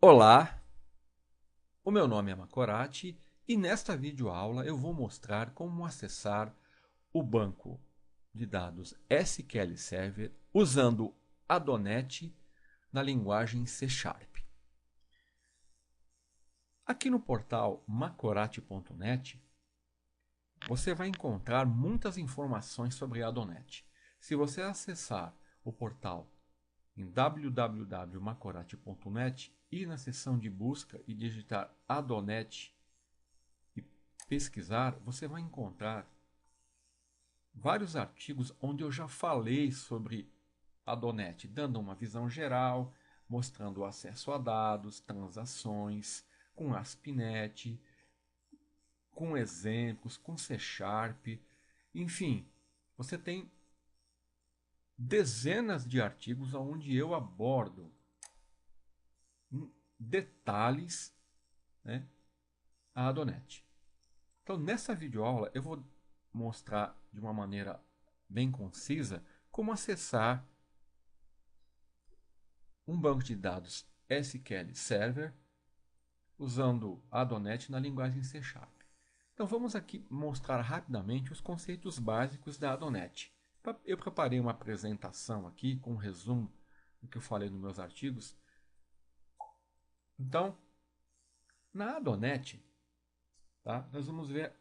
Olá, o meu nome é Macorati e nesta videoaula eu vou mostrar como acessar o banco de dados SQL Server usando Adonet na linguagem C Sharp. Aqui no portal macorati.net você vai encontrar muitas informações sobre Adonet. Se você acessar o portal em www.macorati.net e na seção de busca e digitar Adonet e pesquisar, você vai encontrar vários artigos onde eu já falei sobre Adonet, dando uma visão geral, mostrando o acesso a dados, transações, com ASP.NET, com exemplos, com C Sharp, enfim, você tem dezenas de artigos onde eu abordo em detalhes, né, a Adonet. Então, nessa videoaula, eu vou mostrar de uma maneira bem concisa como acessar um banco de dados SQL Server usando Adonet na linguagem C Sharp. Então, vamos aqui mostrar rapidamente os conceitos básicos da Adonet. Eu preparei uma apresentação aqui com um resumo do que eu falei nos meus artigos. Então, na Adonet, tá, nós vamos ver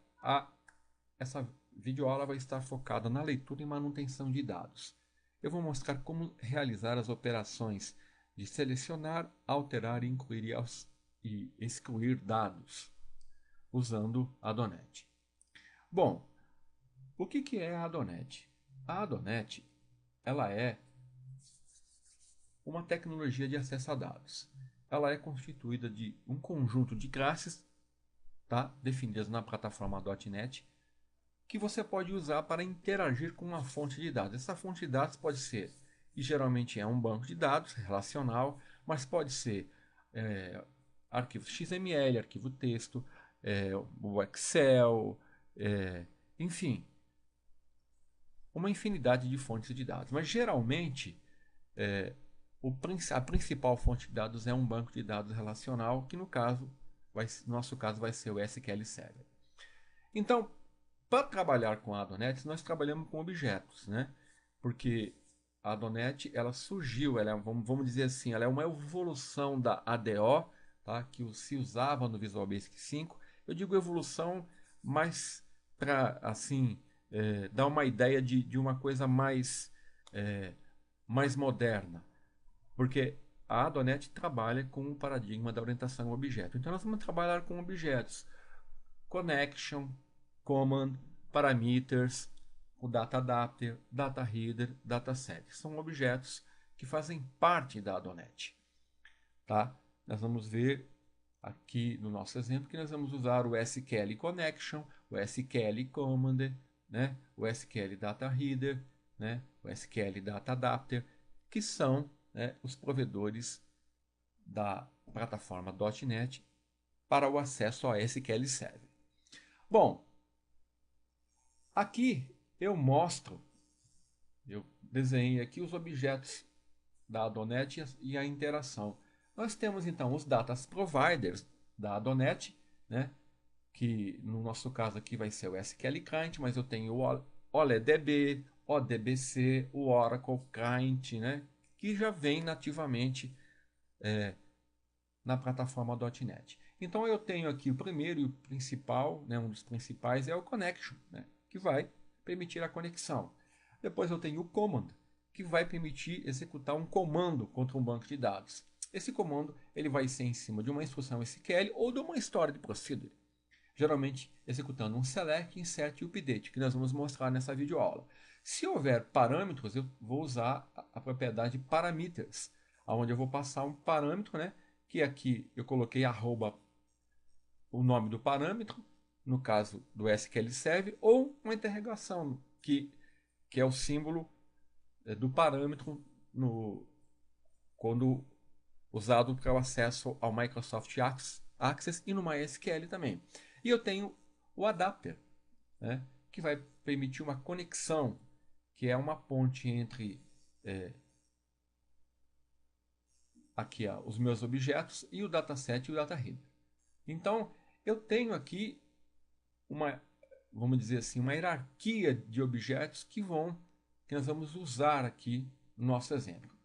essa videoaula vai estar focada na leitura e manutenção de dados. Eu vou mostrar como realizar as operações de selecionar, alterar, incluir e excluir dados usando a Adonet. Bom, o que é a Adonet? A Adonet ela é uma tecnologia de acesso a dados. Ela é constituída de um conjunto de classes, tá, definidas na plataforma .NET, que você pode usar para interagir com uma fonte de dados. Essa fonte de dados pode ser, e geralmente é um banco de dados relacional, mas pode ser arquivo XML, arquivo texto, o Excel, enfim, uma infinidade de fontes de dados. Mas geralmente a principal fonte de dados é um banco de dados relacional, que no nosso caso vai ser o SQL Server. Então, para trabalhar com a Adonet, nós trabalhamos com objetos, né? Porque a Adonet, ela surgiu, vamos dizer assim, ela é uma evolução da ADO, tá? Que se usava no Visual Basic 5. Eu digo evolução, mas para, assim, dar uma ideia de uma coisa mais moderna. Porque a Adonet trabalha com o paradigma da orientação a objeto. Então, nós vamos trabalhar com objetos connection, command, parameters, o data adapter, data header, dataset. São objetos que fazem parte da Adonet. Tá? Nós vamos ver aqui no nosso exemplo que nós vamos usar o SQL connection, o SQL command, né? O SQL data header, né? O SQL data adapter, que são, né, os provedores da plataforma .NET para o acesso ao SQL Server. Bom, aqui eu desenhei aqui os objetos da Adonet e a interação. Nós temos então os datas providers da Adonet, né? Que no nosso caso aqui vai ser o SQL Client, mas eu tenho o OLEDB, ODBC, o Oracle Client, né? Que já vem nativamente na plataforma .NET. Então eu tenho aqui o primeiro e o principal, né, um dos principais é o connection, né, que vai permitir a conexão. Depois eu tenho o command, que vai permitir executar um comando contra um banco de dados. Esse comando ele vai ser em cima de uma instrução SQL ou de uma história de procedure, geralmente executando um select, insert e update, que nós vamos mostrar nessa videoaula. Se houver parâmetros, eu vou usar a propriedade parameters, onde eu vou passar um parâmetro, né, que aqui eu coloquei arroba o nome do parâmetro, no caso do SQL Server, ou uma interrogação, que é o símbolo do parâmetro quando usado para o acesso ao Microsoft Access e no MySQL também. E eu tenho o adapter, né, que vai permitir uma conexão, que é uma ponte entre aqui ó, os meus objetos e o dataset e o data header. Então, eu tenho aqui uma, vamos dizer assim, uma hierarquia de objetos que nós vamos usar aqui no nosso exemplo.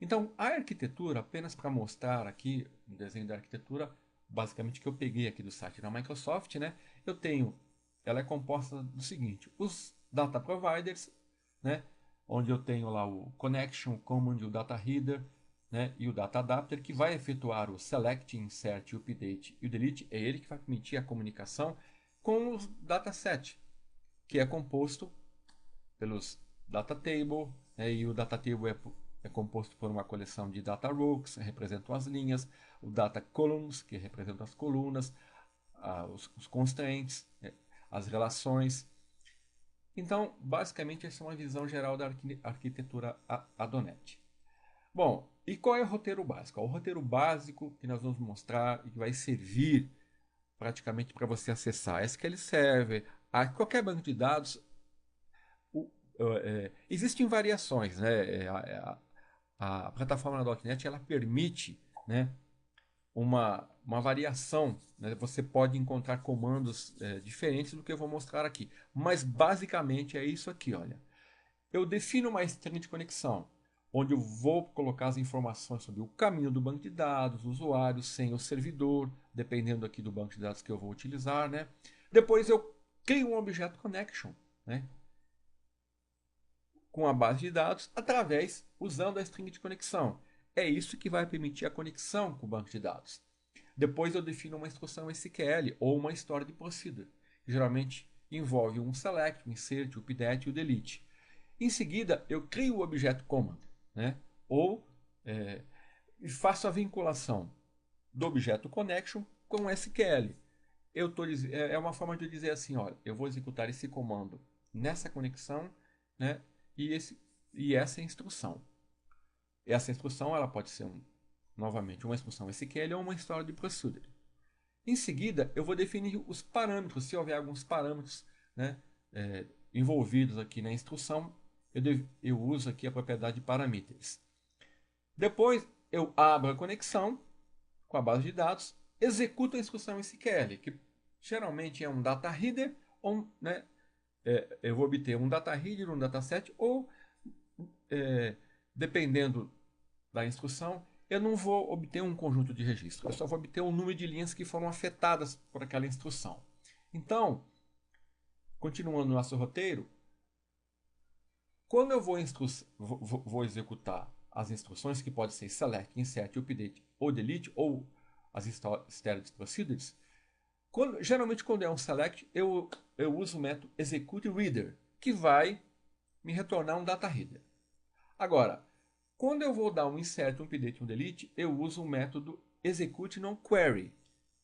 Então, a arquitetura, apenas para mostrar aqui o desenho da arquitetura, basicamente que eu peguei aqui do site da Microsoft, né? Ela é composta do seguinte: os data providers, né? Onde eu tenho lá o connection, o command, o data header, né? E o data adapter, que vai efetuar o select, insert, update e o delete. É ele que vai permitir a comunicação com os dataset, que é composto pelos data table, né? E o data table é composto por uma coleção de data rows, que representam as linhas, o data columns, que representam as colunas, os constraints, as relações. Então, basicamente, essa é uma visão geral da arquitetura ADONET. Bom, e qual é o roteiro básico? O roteiro básico que nós vamos mostrar e que vai servir praticamente para você acessar SQL Server, a qualquer banco de dados. Existem variações, né? A plataforma .NET ela permite, né, uma variação, né? Você pode encontrar comandos diferentes do que eu vou mostrar aqui, mas basicamente é isso aqui, olha. Eu defino uma string de conexão, onde eu vou colocar as informações sobre o caminho do banco de dados, o usuário, senha, o servidor, dependendo aqui do banco de dados que eu vou utilizar, né? Depois eu crio um objeto connection, né? Com a base de dados usando a string de conexão. É isso que vai permitir a conexão com o banco de dados. Depois eu defino uma instrução SQL ou uma stored procedure, que geralmente envolve um select, um insert, o update e o delete. Em seguida, eu crio o objeto command, né? Ou faço a vinculação do objeto connection com o SQL. É uma forma de eu dizer assim, olha, eu vou executar esse comando nessa conexão, né? E essa instrução. Essa instrução ela pode ser novamente uma instrução SQL ou uma história de procedure. Em seguida, eu vou definir os parâmetros, se houver alguns parâmetros, né, envolvidos aqui na instrução, eu uso aqui a propriedade parameters. Depois, eu abro a conexão com a base de dados, executo a instrução SQL, que geralmente é um data header, ou, né, eu vou obter um data header, um dataset, ou, dependendo da instrução, eu não vou obter um conjunto de registros, eu só vou obter um número de linhas que foram afetadas por aquela instrução. Então, continuando no nosso roteiro, quando eu vou executar as instruções, que podem ser select, insert, update ou delete, ou as standard procedures, geralmente quando é um select, eu uso o método executeReader, que vai me retornar um data header. Agora, quando eu vou dar um insert, um update, um delete, eu uso o método executeNoQuery,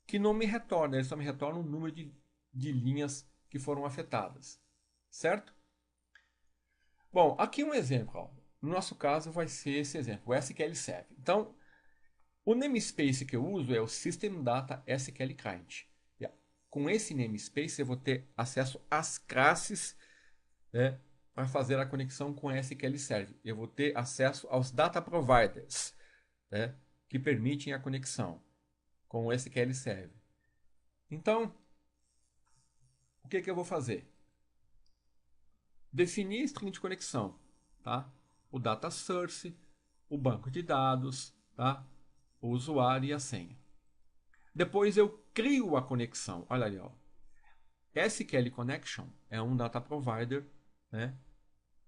que não me retorna, ele só me retorna o número de linhas que foram afetadas. Certo? Bom, aqui um exemplo. Ó. No nosso caso vai ser esse exemplo, o SQL Server. Então, o namespace que eu uso é o System Data SQL Client. Com esse namespace eu vou ter acesso às classes, né, para fazer a conexão com SQL Server. Eu vou ter acesso aos data providers, né, que permitem a conexão com o SQL Server. Então, o que eu vou fazer? Definir string de conexão, tá? O data source, o banco de dados, tá? O usuário e a senha. Depois eu crio a conexão. Olha ali, ó. SQL Connection é um data provider, né,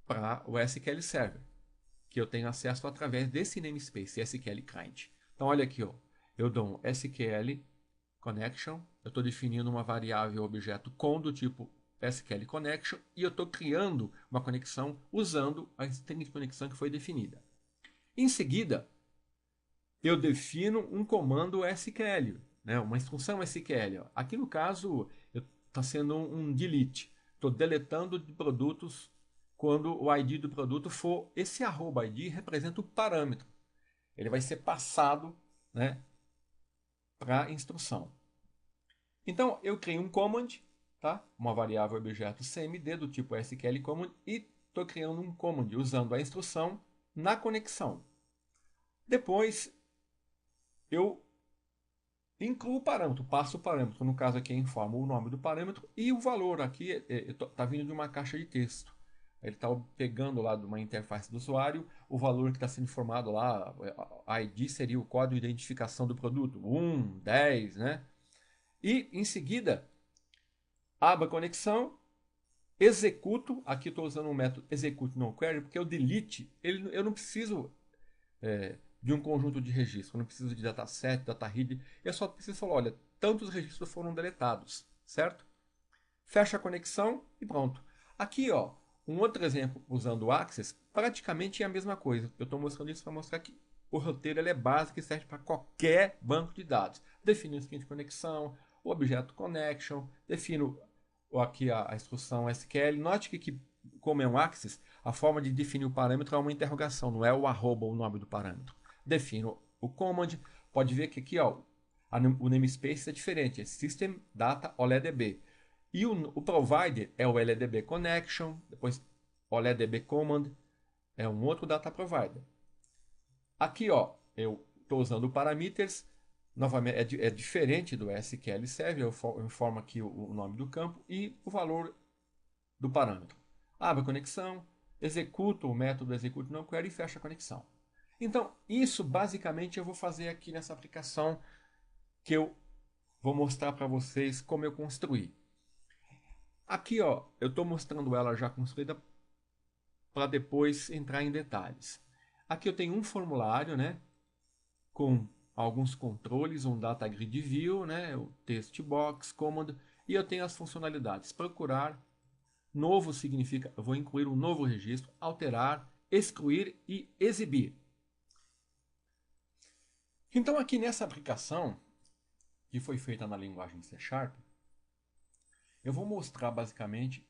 para o SQL Server, que eu tenho acesso através desse namespace, SQL Client. Então, olha aqui, ó. Eu dou um SQL Connection, eu estou definindo uma variável objeto com do tipo SQL Connection e eu estou criando uma conexão usando a string de conexão que foi definida. Em seguida, eu defino um comando SQL, né, uma instrução SQL. Ó. Aqui no caso, está sendo um delete. Estou deletando de produtos quando o ID do produto for esse @ID representa o parâmetro. Ele vai ser passado, né, para a instrução. Então, eu criei um command, tá? Uma variável objeto CMD do tipo SQL command e estou criando um command usando a instrução na conexão. Depois, eu incluo o parâmetro, passo o parâmetro, no caso aqui informa o nome do parâmetro e o valor aqui está vindo de uma caixa de texto. Ele está pegando lá de uma interface do usuário o valor que está sendo informado lá, a ID seria o código de identificação do produto, 1, 10, né? E em seguida, abro a conexão, executo, aqui estou usando o método execute no query, porque o delete, eu não preciso de um conjunto de registros, eu não preciso de dataset, data read, eu só preciso falar, olha, tantos registros foram deletados, certo? Fecha a conexão e pronto. Aqui, ó, um outro exemplo usando o Access, praticamente é a mesma coisa. Eu estou mostrando isso para mostrar que o roteiro ele é básico e serve para qualquer banco de dados. Defino o skin de conexão, o objeto connection, defino aqui a instrução SQL. Note que, como é um Access, a forma de definir o parâmetro é uma interrogação, não é o arroba o nome do parâmetro. Defino o command, pode ver que aqui ó, o namespace é diferente, é System Data OLEDB. E o provider é o LDB Connection, depois o LDB Command é um outro data provider. Aqui, ó, eu estou usando o parameters, novamente é diferente do SQL Server, eu informo aqui o nome do campo e o valor do parâmetro. Abre a conexão, executo o método execute no query e fecha a conexão. Então, isso basicamente eu vou fazer aqui nessa aplicação que eu vou mostrar para vocês como eu construí. Aqui, ó, eu estou mostrando ela já construída para depois entrar em detalhes. Aqui eu tenho um formulário, né, com alguns controles, um data grid view, né, o text box, command, e eu tenho as funcionalidades procurar, novo significa eu vou incluir um novo registro, alterar, excluir e exibir. Então aqui nessa aplicação, que foi feita na linguagem C#, eu vou mostrar basicamente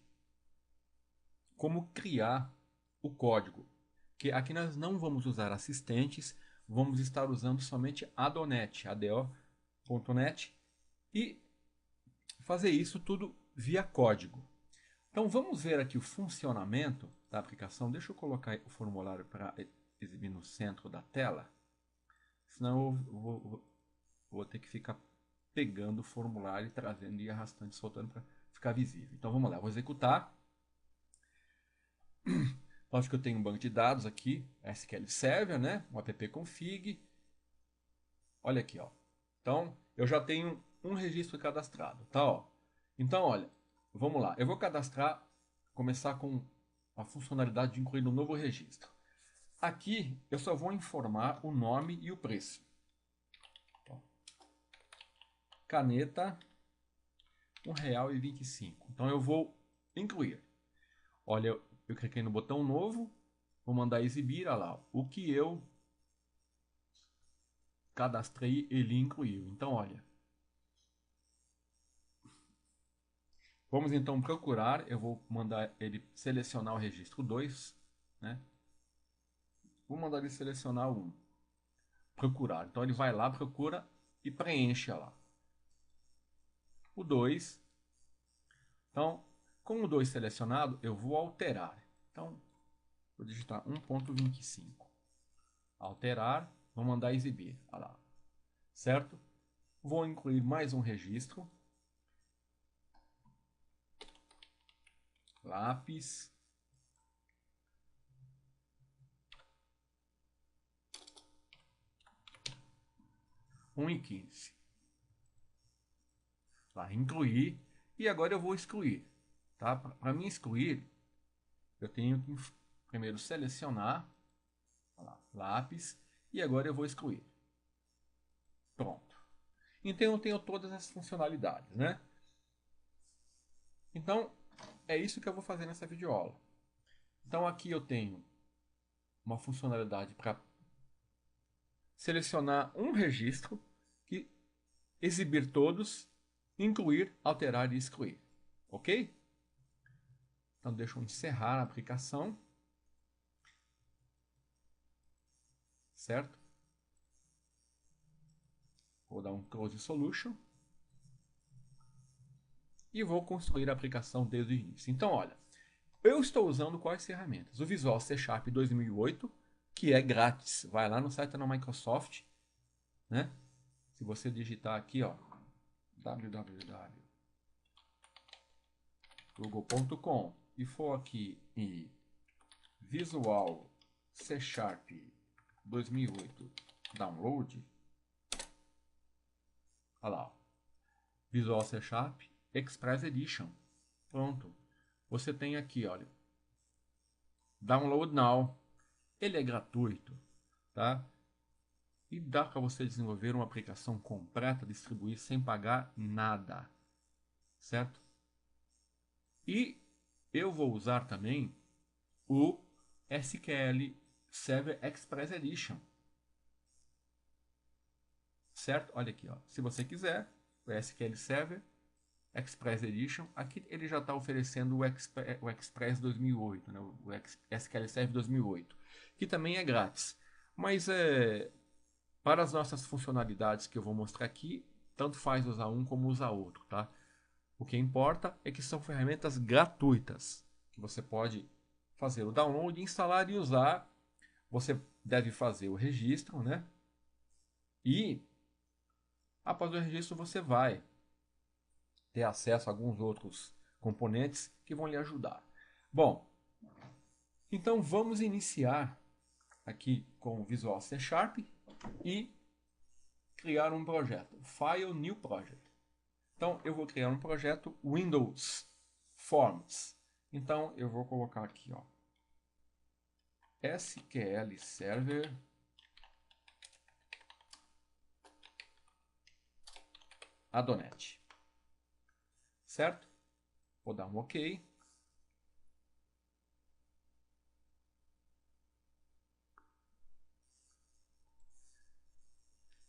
como criar o código. Que aqui nós não vamos usar assistentes, vamos estar usando somente ADONET, ADO.NET, e fazer isso tudo via código. Então vamos ver aqui o funcionamento da aplicação. Deixa eu colocar o formulário para exibir no centro da tela, senão eu vou ter que ficar pegando o formulário e trazendo e arrastando e soltando para ficar visível. Então vamos lá, vou executar. Acho que eu tenho um banco de dados aqui, SQL Server, né? Um appconfig. Olha aqui, ó. Então, eu já tenho um registro cadastrado, tá? Ó. Então, olha, vamos lá. Eu vou cadastrar, começar com a funcionalidade de incluir um novo registro. Aqui, eu só vou informar o nome e o preço. Ó. Caneta, R$1,25. Então, eu vou incluir. Olha, eu cliquei no botão novo, vou mandar exibir, olha lá, o que eu cadastrei, ele incluiu. Então, olha, vamos então procurar, eu vou mandar ele selecionar o registro 2, né? Vou mandar ele selecionar o 1, procurar. Então, ele vai lá, procura e preenche lá. O 2, então, com o 2 selecionado, eu vou alterar. Então, vou digitar 1.25. Alterar, vou mandar exibir. Olha lá. Certo? Vou incluir mais um registro. Lápis. R$1,15. Lá, incluir. E agora eu vou excluir. Tá? Para mim excluir, eu tenho que primeiro selecionar. Lá, lápis. E agora eu vou excluir. Pronto. Então eu tenho todas as funcionalidades, né? Então, é isso que eu vou fazer nessa videoaula. Então aqui eu tenho uma funcionalidade para selecionar um registro e exibir todos, incluir, alterar e excluir. Ok? Então deixa eu encerrar a aplicação. Certo? Vou dar um Close Solution. E vou construir a aplicação desde o início. Então, olha, eu estou usando quais ferramentas? O Visual C# 2008, que é grátis. Vai lá no site da Microsoft, né? Se você digitar aqui, ó, www.google.com e for aqui em Visual C Sharp 2008 Download, olha lá, ó, Visual C Sharp Express Edition. Pronto. Você tem aqui, olha, Download Now. Ele é gratuito, tá? E dá para você desenvolver uma aplicação completa, distribuir sem pagar nada, certo? E eu vou usar também o SQL Server Express Edition, certo? Olha aqui, ó. Se você quiser, o SQL Server Express Edition, aqui ele já está oferecendo o Express 2008, né? O SQL Server 2008, que também é grátis. Mas para as nossas funcionalidades que eu vou mostrar aqui, tanto faz usar um como usar outro, tá? O que importa é que são ferramentas gratuitas, que você pode fazer o download, instalar e usar. Você deve fazer o registro, né? E após o registro você vai ter acesso a alguns outros componentes que vão lhe ajudar. Bom, então vamos iniciar aqui com o Visual C Sharp e criar um projeto. File New Project. Então eu vou criar um projeto Windows Forms. Então eu vou colocar aqui, ó, SQL Server Adonet. Certo? Vou dar um OK.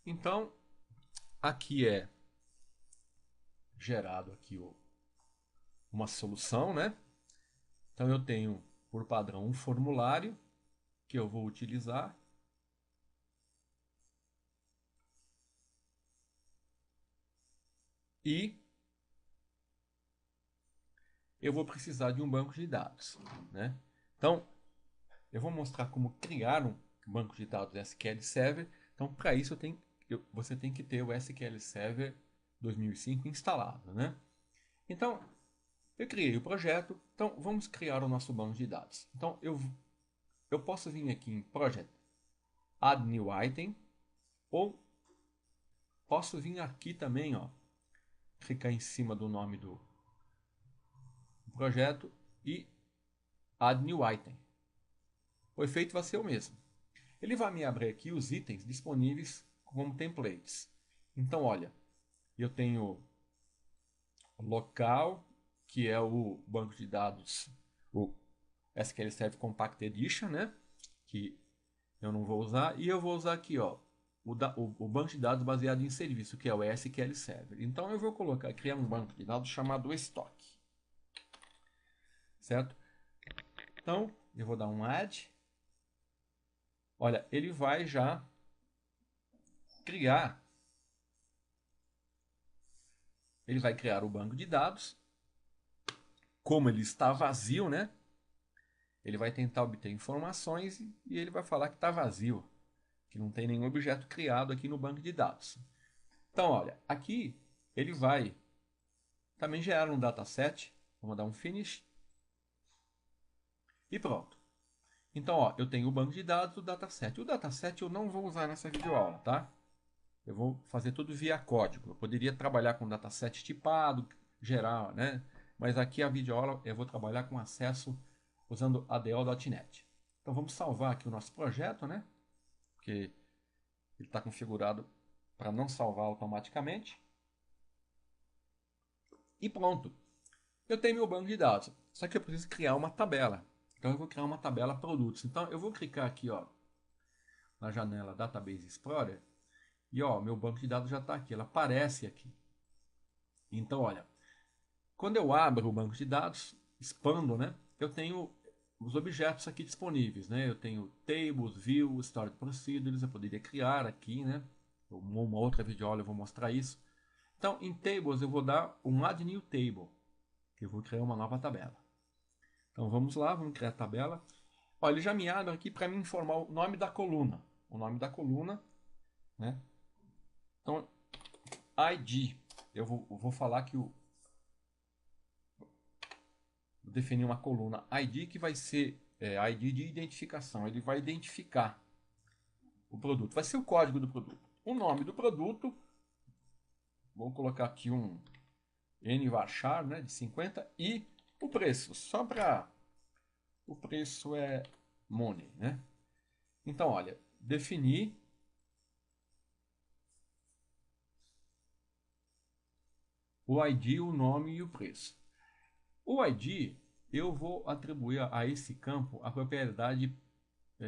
Então, aqui é gerado aqui uma solução, né? Então eu tenho por padrão um formulário que eu vou utilizar. E eu vou precisar de um banco de dados, né? Então, eu vou mostrar como criar um banco de dados SQL Server. Então, para isso você tem que ter o SQL Server 2005 instalado, né? Então, eu criei o projeto. Então, vamos criar o nosso banco de dados. Então, eu posso vir aqui em Project, Add New Item, ou posso vir aqui também, ó, clicar em cima do nome do projeto e Add New Item. O efeito vai ser o mesmo. Ele vai me abrir aqui os itens disponíveis como templates. Então, olha, eu tenho local, que é o banco de dados, o SQL Server Compact Edition, né? Que eu não vou usar. E eu vou usar aqui, ó, o banco de dados baseado em serviço, que é o SQL Server. Então, eu vou criar um banco de dados chamado Stock. Certo? Então, eu vou dar um add. Olha, ele vai já criar. Ele vai criar o banco de dados. Como ele está vazio, né? Ele vai tentar obter informações e ele vai falar que está vazio, que não tem nenhum objeto criado aqui no banco de dados. Então, olha, aqui ele vai também gerar um dataset. Vamos dar um finish. E pronto. Então, ó, eu tenho o banco de dados, o dataset. O dataset eu não vou usar nessa videoaula, tá? Eu vou fazer tudo via código. Eu poderia trabalhar com dataset tipado, gerar, né? Mas aqui a videoaula eu vou trabalhar com acesso usando ADO.NET. Então vamos salvar aqui o nosso projeto, né? Porque ele está configurado para não salvar automaticamente. E pronto. Eu tenho meu banco de dados. Só que eu preciso criar uma tabela. Então eu vou criar uma tabela produtos. Então eu vou clicar aqui, ó, na janela Database Explorer. E ó, meu banco de dados já está aqui, ela aparece aqui. Então, olha, quando eu abro o banco de dados, expando, né, eu tenho os objetos aqui disponíveis, né? Eu tenho tables, views, stored procedures, eu poderia criar aqui, né? Uma outra videoaula eu vou mostrar isso. Então, em tables eu vou dar um add new table, que eu vou criar uma nova tabela. Então vamos lá, vamos criar a tabela. Olha, ele já me abre aqui para me informar o nome da coluna. O nome da coluna, né? Então ID. Eu vou falar que vou definir uma coluna ID que vai ser ID de identificação. Ele vai identificar o produto. Vai ser o código do produto. O nome do produto, vou colocar aqui um NVARCHAR, né, de 50, e o preço, só para... O preço é money, né? Então, olha, definir o ID, o nome e o preço. O ID, eu vou atribuir a esse campo a propriedade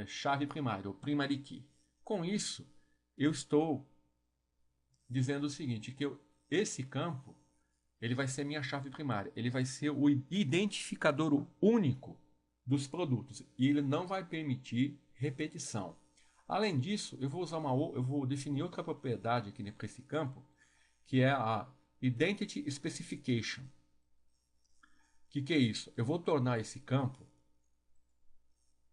chave primária, ou primary key. Com isso, eu estou dizendo o seguinte, que esse campo ele vai ser minha chave primária, ele vai ser o identificador único dos produtos e ele não vai permitir repetição. Além disso, eu vou definir outra propriedade aqui para esse campo, que é a Identity Specification. O que é isso? Eu vou tornar esse campo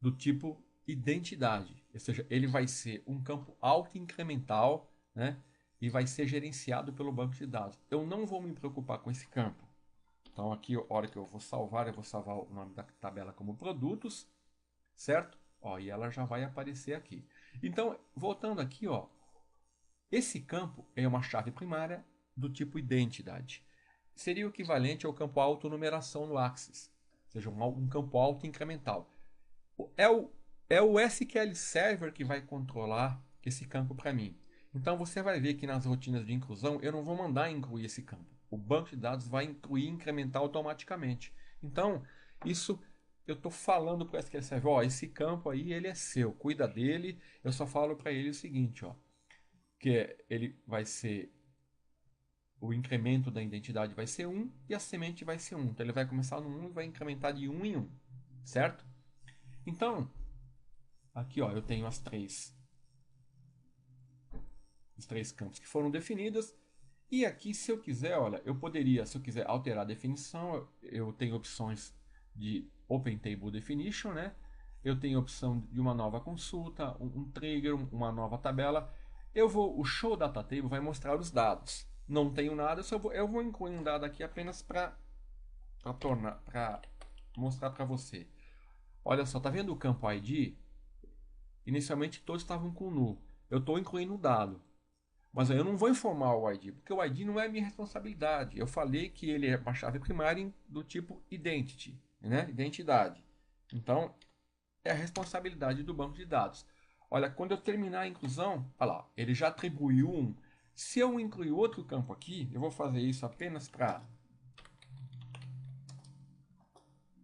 do tipo identidade, ou seja, ele vai ser um campo auto-incremental, né? E vai ser gerenciado pelo banco de dados. Eu não vou me preocupar com esse campo. Então aqui, a hora que eu vou salvar o nome da tabela como produtos, certo? Ó, e ela já vai aparecer aqui. Então, voltando aqui, ó, esse campo é uma chave primária do tipo identidade. Seria o equivalente ao campo autonumeração no Axis, ou seja, um campo auto-incremental. É o SQL Server que vai controlar esse campo para mim. Então você vai ver que nas rotinas de inclusão eu não vou mandar incluir esse campo. O banco de dados vai incluir e incrementar automaticamente. Então, isso eu estou falando para o SQL Server, ó, esse campo aí ele é seu, cuida dele. Eu só falo para ele o seguinte, ó, que ele vai ser, o incremento da identidade vai ser 1 e a semente vai ser 1. Então ele vai começar no 1 e vai incrementar de 1 em 1, certo? Então, aqui ó, eu tenho os três campos que foram definidos. E aqui, se eu quiser, olha, eu poderia, se eu quiser alterar a definição, eu tenho opções de Open Table Definition, né? Eu tenho a opção de uma nova consulta, um trigger, uma nova tabela. O Show Data Table vai mostrar os dados. Não tenho nada, eu vou incluir um dado aqui apenas para mostrar para você. Olha só, tá vendo o campo ID? Inicialmente todos estavam com null. Eu estou incluindo o dado. Mas eu não vou informar o ID, porque o ID não é minha responsabilidade. Eu falei que ele é uma chave primária do tipo identity, né? Identidade. Então, é a responsabilidade do banco de dados. Olha, quando eu terminar a inclusão, olha lá, ele já atribuiu um. Se eu incluir outro campo aqui, eu vou fazer isso apenas para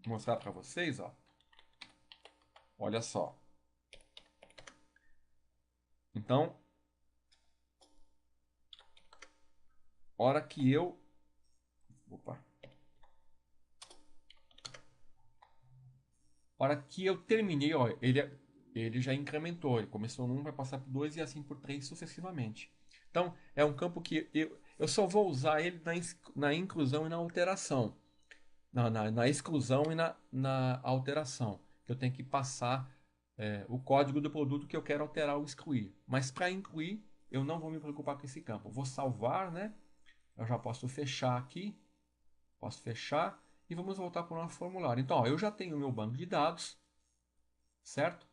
mostrar para vocês, ó. Olha só. Então, hora que eu... Opa. Hora que eu terminei, ó, ele já incrementou. Ele começou no 1, vai passar por 2 e assim por 3 sucessivamente. Então, é um campo que eu só vou usar ele na inclusão e na alteração. Na exclusão e na alteração. Eu tenho que passar o código do produto que eu quero alterar ou excluir. Mas para incluir, eu não vou me preocupar com esse campo. Eu vou salvar, né? Eu já posso fechar aqui. Posso fechar. E vamos voltar para o nosso formulário. Então, ó, eu já tenho o meu banco de dados, certo?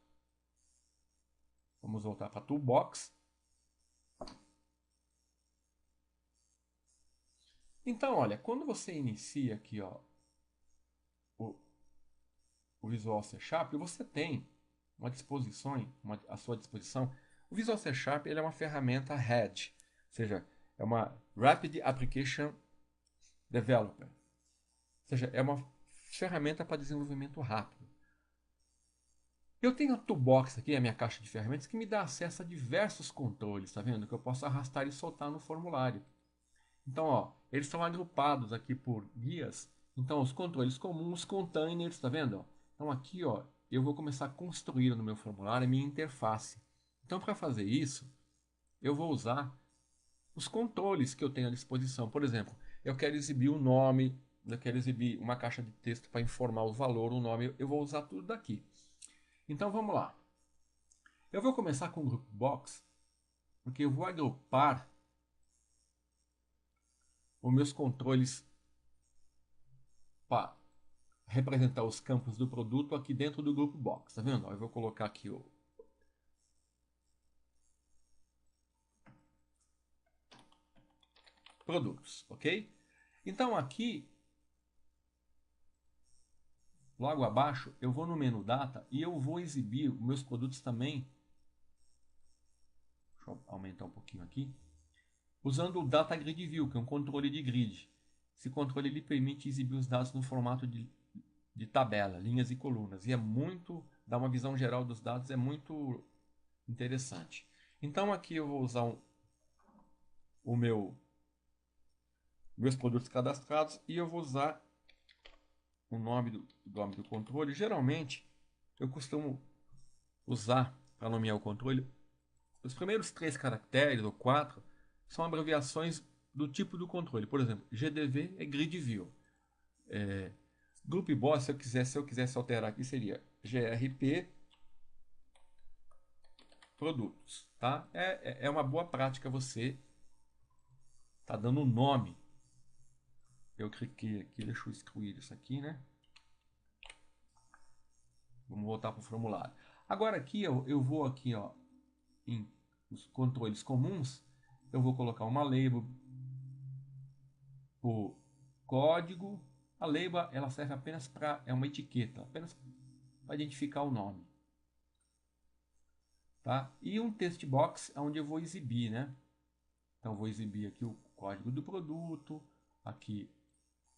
Vamos voltar para a Toolbox. Então, olha, quando você inicia aqui ó, o Visual C Sharp, você tem à sua disposição. O Visual C Sharp ele é uma ferramenta RAD, ou seja, é uma Rapid Application Developer. Ou seja, é uma ferramenta para desenvolvimento rápido. Eu tenho a Toolbox aqui, a minha caixa de ferramentas, que me dá acesso a diversos controles, tá vendo? Que eu posso arrastar e soltar no formulário. Então, ó, eles são agrupados aqui por guias. Então, os controles comuns, containers, tá vendo? Então, aqui, ó, eu vou começar a construir no meu formulário a minha interface. Então, para fazer isso, eu vou usar os controles que eu tenho à disposição. Por exemplo, eu quero exibir o nome, eu quero exibir uma caixa de texto para informar o valor, o nome, eu vou usar tudo daqui. Então, vamos lá. Eu vou começar com o Group Box, porque eu vou agrupar os meus controles para representar os campos do produto aqui dentro do grupo Box, tá vendo? Eu vou colocar aqui o produtos, ok? Então aqui, logo abaixo, eu vou no menu Data e eu vou exibir os meus produtos também. Deixa eu aumentar um pouquinho aqui. Usando o Data Grid View, que é um controle de grid. Esse controle ele permite exibir os dados no formato de tabela, linhas e colunas. E é muito, dá uma visão geral dos dados, é muito interessante. Então aqui eu vou usar meus produtos cadastrados e eu vou usar o nome do controle. Geralmente eu costumo usar para nomear o controle os primeiros 3 caracteres ou 4 são abreviações do tipo do controle. Por exemplo, GDV é Grid View. Group Boss, se eu quisesse alterar aqui, seria GRP Produtos. Tá? É uma boa prática você tá dando um nome. Eu cliquei aqui, deixa eu excluir isso aqui, né? Vamos voltar para o formulário. Agora aqui eu vou aqui, ó, em os controles comuns, eu vou colocar uma label, o código. A label ela serve apenas para uma etiqueta, apenas para identificar o nome, tá? E um text box onde eu vou exibir, né? Então vou exibir aqui o código do produto, aqui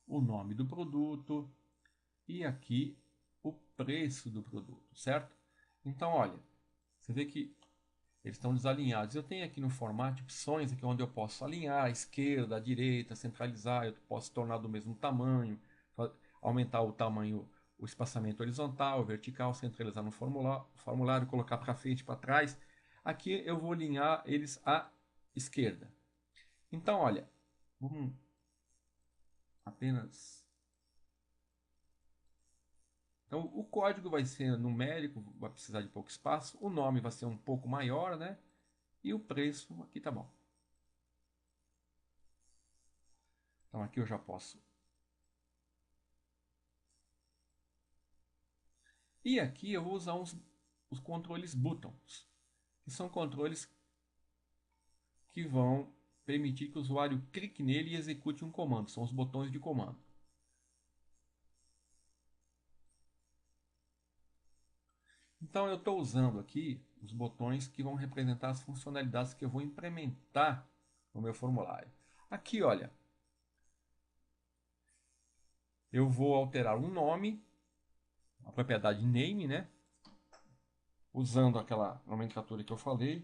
o nome do produto e aqui o preço do produto, certo? Então olha, você vê que eles estão desalinhados. Eu tenho aqui no formato opções aqui onde eu posso alinhar a esquerda, a direita, centralizar, eu posso tornar do mesmo tamanho, aumentar o tamanho, o espaçamento horizontal, vertical, centralizar no formulário, colocar para frente, para trás. Aqui eu vou alinhar eles à esquerda. Então, olha, vamos apenas... Então, o código vai ser numérico, vai precisar de pouco espaço. O nome vai ser um pouco maior, né? E o preço aqui tá bom. Então aqui eu já posso. E aqui eu vou usar os controles buttons, que são controles que vão permitir que o usuário clique nele e execute um comando. São os botões de comando. Então eu estou usando aqui os botões que vão representar as funcionalidades que eu vou implementar no meu formulário. Aqui, olha, eu vou alterar um nome, a propriedade name, né? Usando aquela nomenclatura que eu falei,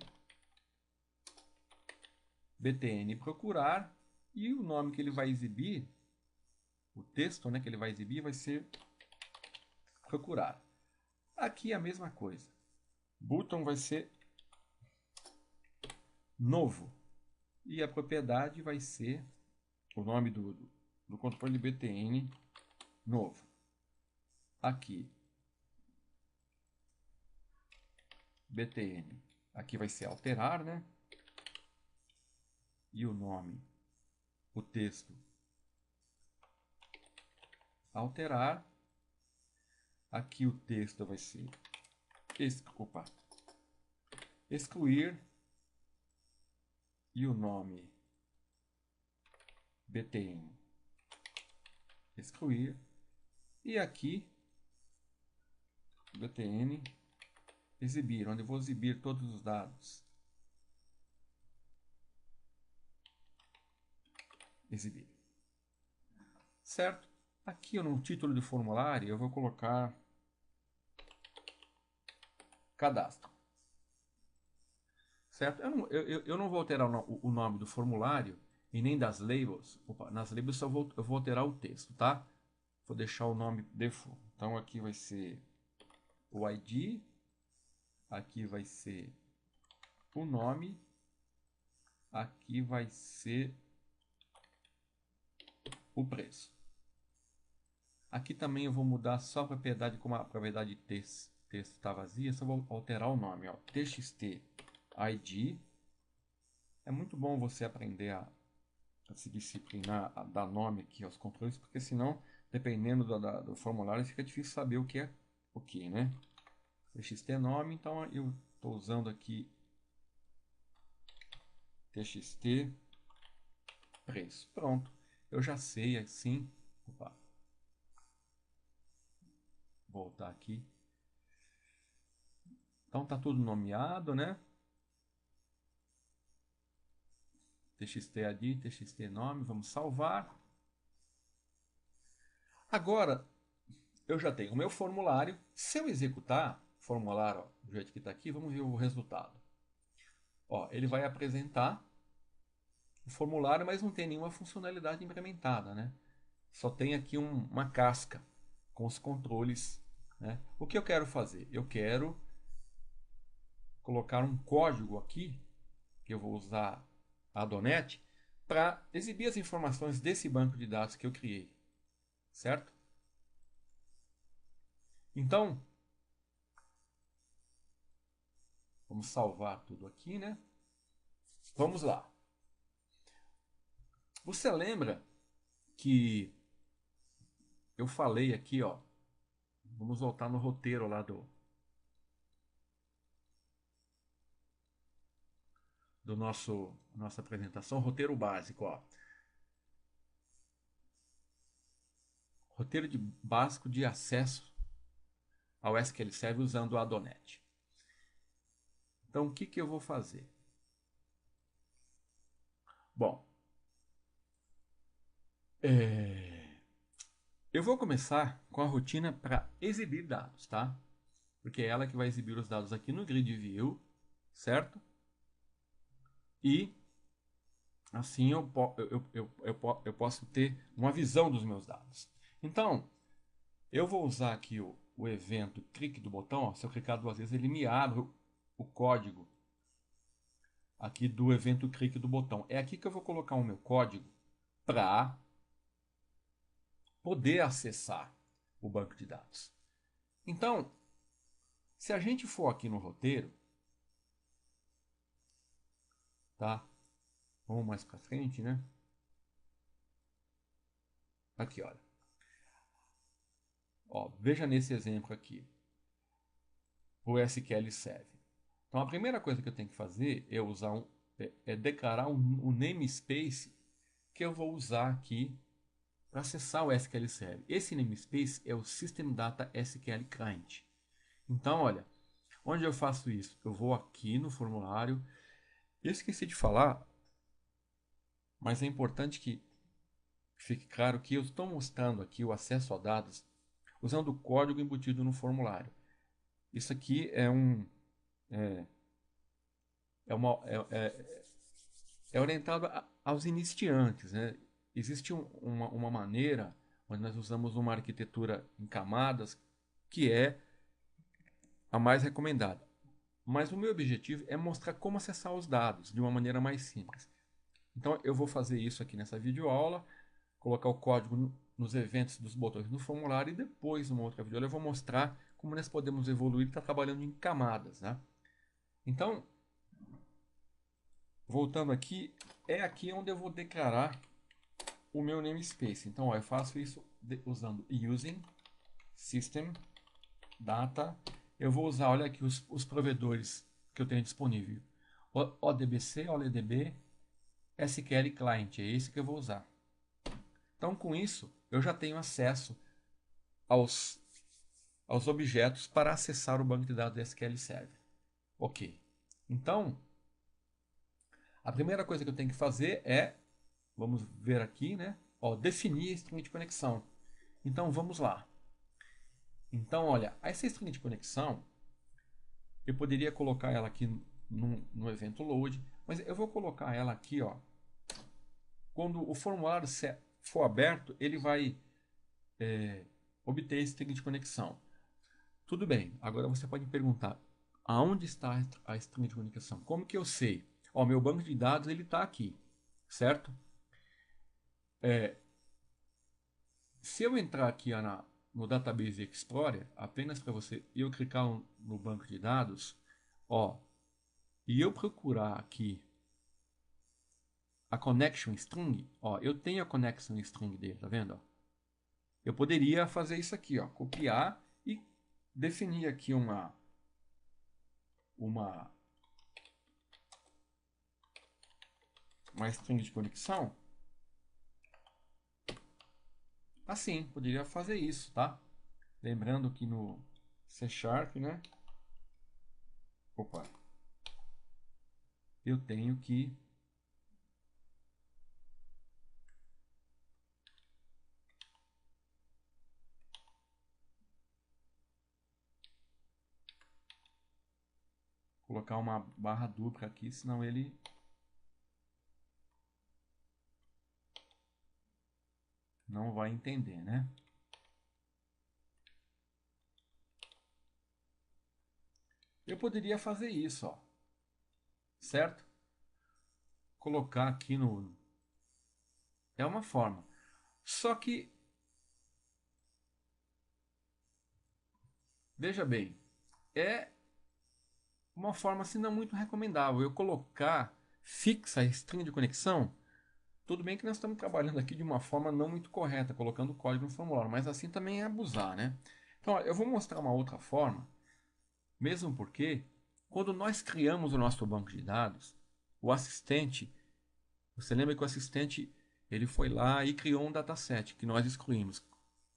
btn procurar, e o nome que ele vai exibir, o texto, né, que ele vai exibir vai ser procurar. Aqui é a mesma coisa. Button vai ser novo. E a propriedade vai ser o nome do controle btn novo. Aqui, btn. Aqui vai ser alterar, né? E o nome, o texto, alterar. Aqui o texto vai ser excluir. E o nome, btn, excluir. E aqui, btn, exibir, onde eu vou exibir todos os dados. Exibir. Certo? Aqui no título do formulário eu vou colocar cadastro. Certo? Eu não vou alterar o nome do formulário e nem das labels. Opa, nas labels eu vou alterar o texto, tá? Vou deixar o nome default. Então aqui vai ser o ID, aqui vai ser o nome, aqui vai ser o preço. Aqui também eu vou mudar só a propriedade, como a propriedade texto está vazia, só vou alterar o nome, ó, txt ID. É muito bom você aprender a se disciplinar a dar nome aqui aos controles, porque senão, dependendo do formulário, fica difícil saber o que é o que, né? TXT nome, então eu estou usando aqui TXT preço. Pronto, eu já sei assim. Opa. Voltar aqui. Então tá tudo nomeado, né? TXT ID, TXT nome, vamos salvar. Agora eu já tenho o meu formulário. Se eu executar o formulário, ó, do jeito que está aqui, vamos ver o resultado. Ó, ele vai apresentar o formulário, mas não tem nenhuma funcionalidade implementada, né? Só tem aqui uma casca com os controles, né? O que eu quero fazer? Eu quero colocar um código aqui, que eu vou usar a Donet, para exibir as informações desse banco de dados que eu criei, certo? Então, vamos salvar tudo aqui, né? Vamos lá. Você lembra que eu falei aqui, ó, vamos voltar no roteiro lá do nossa apresentação, roteiro básico, ó. Roteiro básico de acesso ao SQL Server usando o Adonet. Então, o que eu vou fazer? Bom, eu vou começar com a rotina para exibir dados, tá? Porque é ela que vai exibir os dados aqui no Grid View, certo? E assim eu posso ter uma visão dos meus dados. Então, eu vou usar aqui o evento clique do botão. Ó, se eu clicar duas vezes, ele me abre o código aqui do evento clique do botão. É aqui que eu vou colocar o meu código para poder acessar o banco de dados. Então, se a gente for aqui no roteiro, tá? Vamos mais para frente, né? Aqui, olha. Ó, veja nesse exemplo aqui, o SQL Server. Então, a primeira coisa que eu tenho que fazer é usar declarar um namespace que eu vou usar aqui para acessar o SQL Server. Esse namespace é o System Data SQL Client. Então, olha, onde eu faço isso? Eu vou aqui no formulário. Eu esqueci de falar, mas é importante que fique claro que eu estou mostrando aqui o acesso a dados usando o código embutido no formulário. Isso aqui é orientado aos iniciantes, né? Existe uma maneira onde nós usamos uma arquitetura em camadas que é a mais recomendada. Mas o meu objetivo é mostrar como acessar os dados de uma maneira mais simples. Então eu vou fazer isso aqui nessa videoaula, colocar o código nos eventos dos botões no formulário e depois, numa outra videoaula, eu vou mostrar como nós podemos evoluir e estar trabalhando em camadas, né? Então, voltando aqui, é aqui onde eu vou declarar o meu namespace. Então, ó, eu faço isso usando using system data. Eu vou usar, olha aqui, os provedores que eu tenho disponível. ODBC, OLDB, SQL Client, é esse que eu vou usar. Então, com isso, eu já tenho acesso aos objetos para acessar o banco de dados do SQL Server. Ok. Então, a primeira coisa que eu tenho que fazer é, vamos ver aqui, né? Ó, definir a string de conexão. Então, vamos lá. Então, olha, essa string de conexão, eu poderia colocar ela aqui no evento load, mas eu vou colocar ela aqui, ó. Quando o formulário for aberto, ele vai obter esse string de conexão. Tudo bem, agora você pode me perguntar, aonde está a string de conexão? Como que eu sei? Ó, meu banco de dados ele está aqui, certo? Se eu entrar aqui no Database Explorer, apenas para você, eu clicar no banco de dados, ó, e eu procurar aqui a connection string, ó, eu tenho a connection string dele, tá vendo? Ó? Eu poderia fazer isso aqui, ó, copiar e definir aqui uma string de conexão. Assim, poderia fazer isso, tá? Lembrando que no C Sharp, né? Opa, eu tenho que colocar uma barra dupla aqui, senão ele não vai entender, né? Eu poderia fazer isso, ó, certo? Colocar aqui no... É uma forma. Só que, veja bem, é uma forma assim não muito recomendável. Eu colocar fixa a string de conexão, tudo bem que nós estamos trabalhando aqui de uma forma não muito correta, colocando o código no formulário, mas assim também é abusar, né? Então, olha, eu vou mostrar uma outra forma, mesmo porque quando nós criamos o nosso banco de dados, o assistente, você lembra que o assistente ele foi lá e criou um dataset que nós excluímos.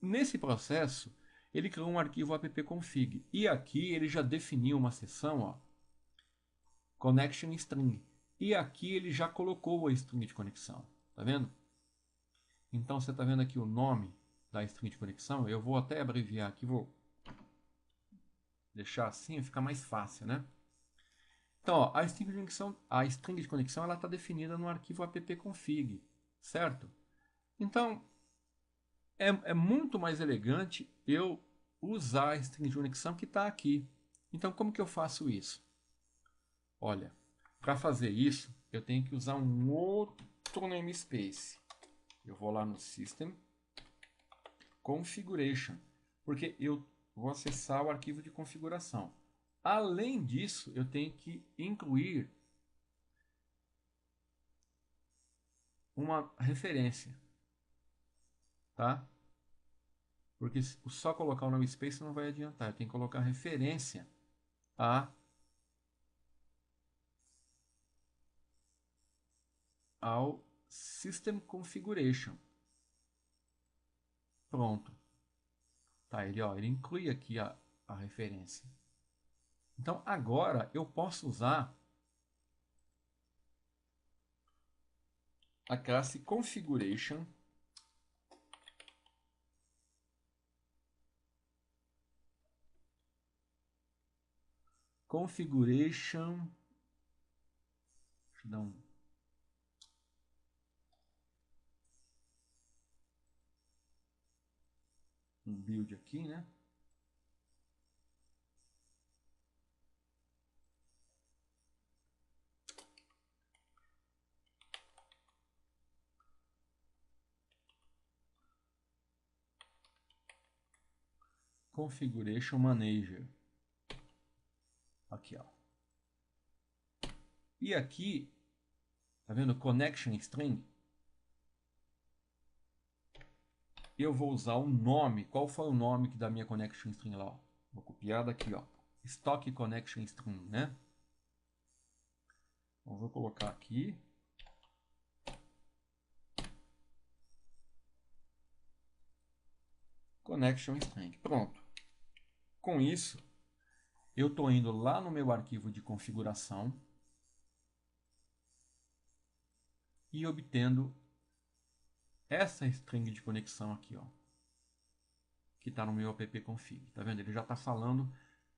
Nesse processo, ele criou um arquivo appconfig e aqui ele já definiu uma seção, ó, connection string. E aqui ele já colocou a string de conexão, tá vendo? Então você está vendo aqui o nome da string de conexão. Eu vou até abreviar aqui, vou deixar assim, fica mais fácil, né? Então, ó, a string de conexão ela está definida no arquivo appconfig, certo? Então, é muito mais elegante eu usar a string de conexão que está aqui. Então, como que eu faço isso? Olha, para fazer isso, eu tenho que usar um outro namespace. Eu vou lá no System, Configuration, porque eu vou acessar o arquivo de configuração. Além disso, eu tenho que incluir uma referência, tá? Porque só colocar o namespace não vai adiantar. Eu tenho que colocar referência ao System Configuration. Pronto. Tá, ele inclui aqui a referência. Então, agora eu posso usar a classe Configuration Configuration. Deixa eu dar um build aqui, né? Configuration Manager. Aqui, ó. E aqui, tá vendo? Connection String. Eu vou usar o nome. Qual foi o nome da minha Connection String lá? Ó? Vou copiar daqui, ó. Stock Connection String, né? Então, vou colocar aqui. Connection String. Pronto. Com isso, eu estou indo lá no meu arquivo de configuração e obtendo essa string de conexão aqui, ó, que está no meu appconfig. Tá vendo? Ele já está falando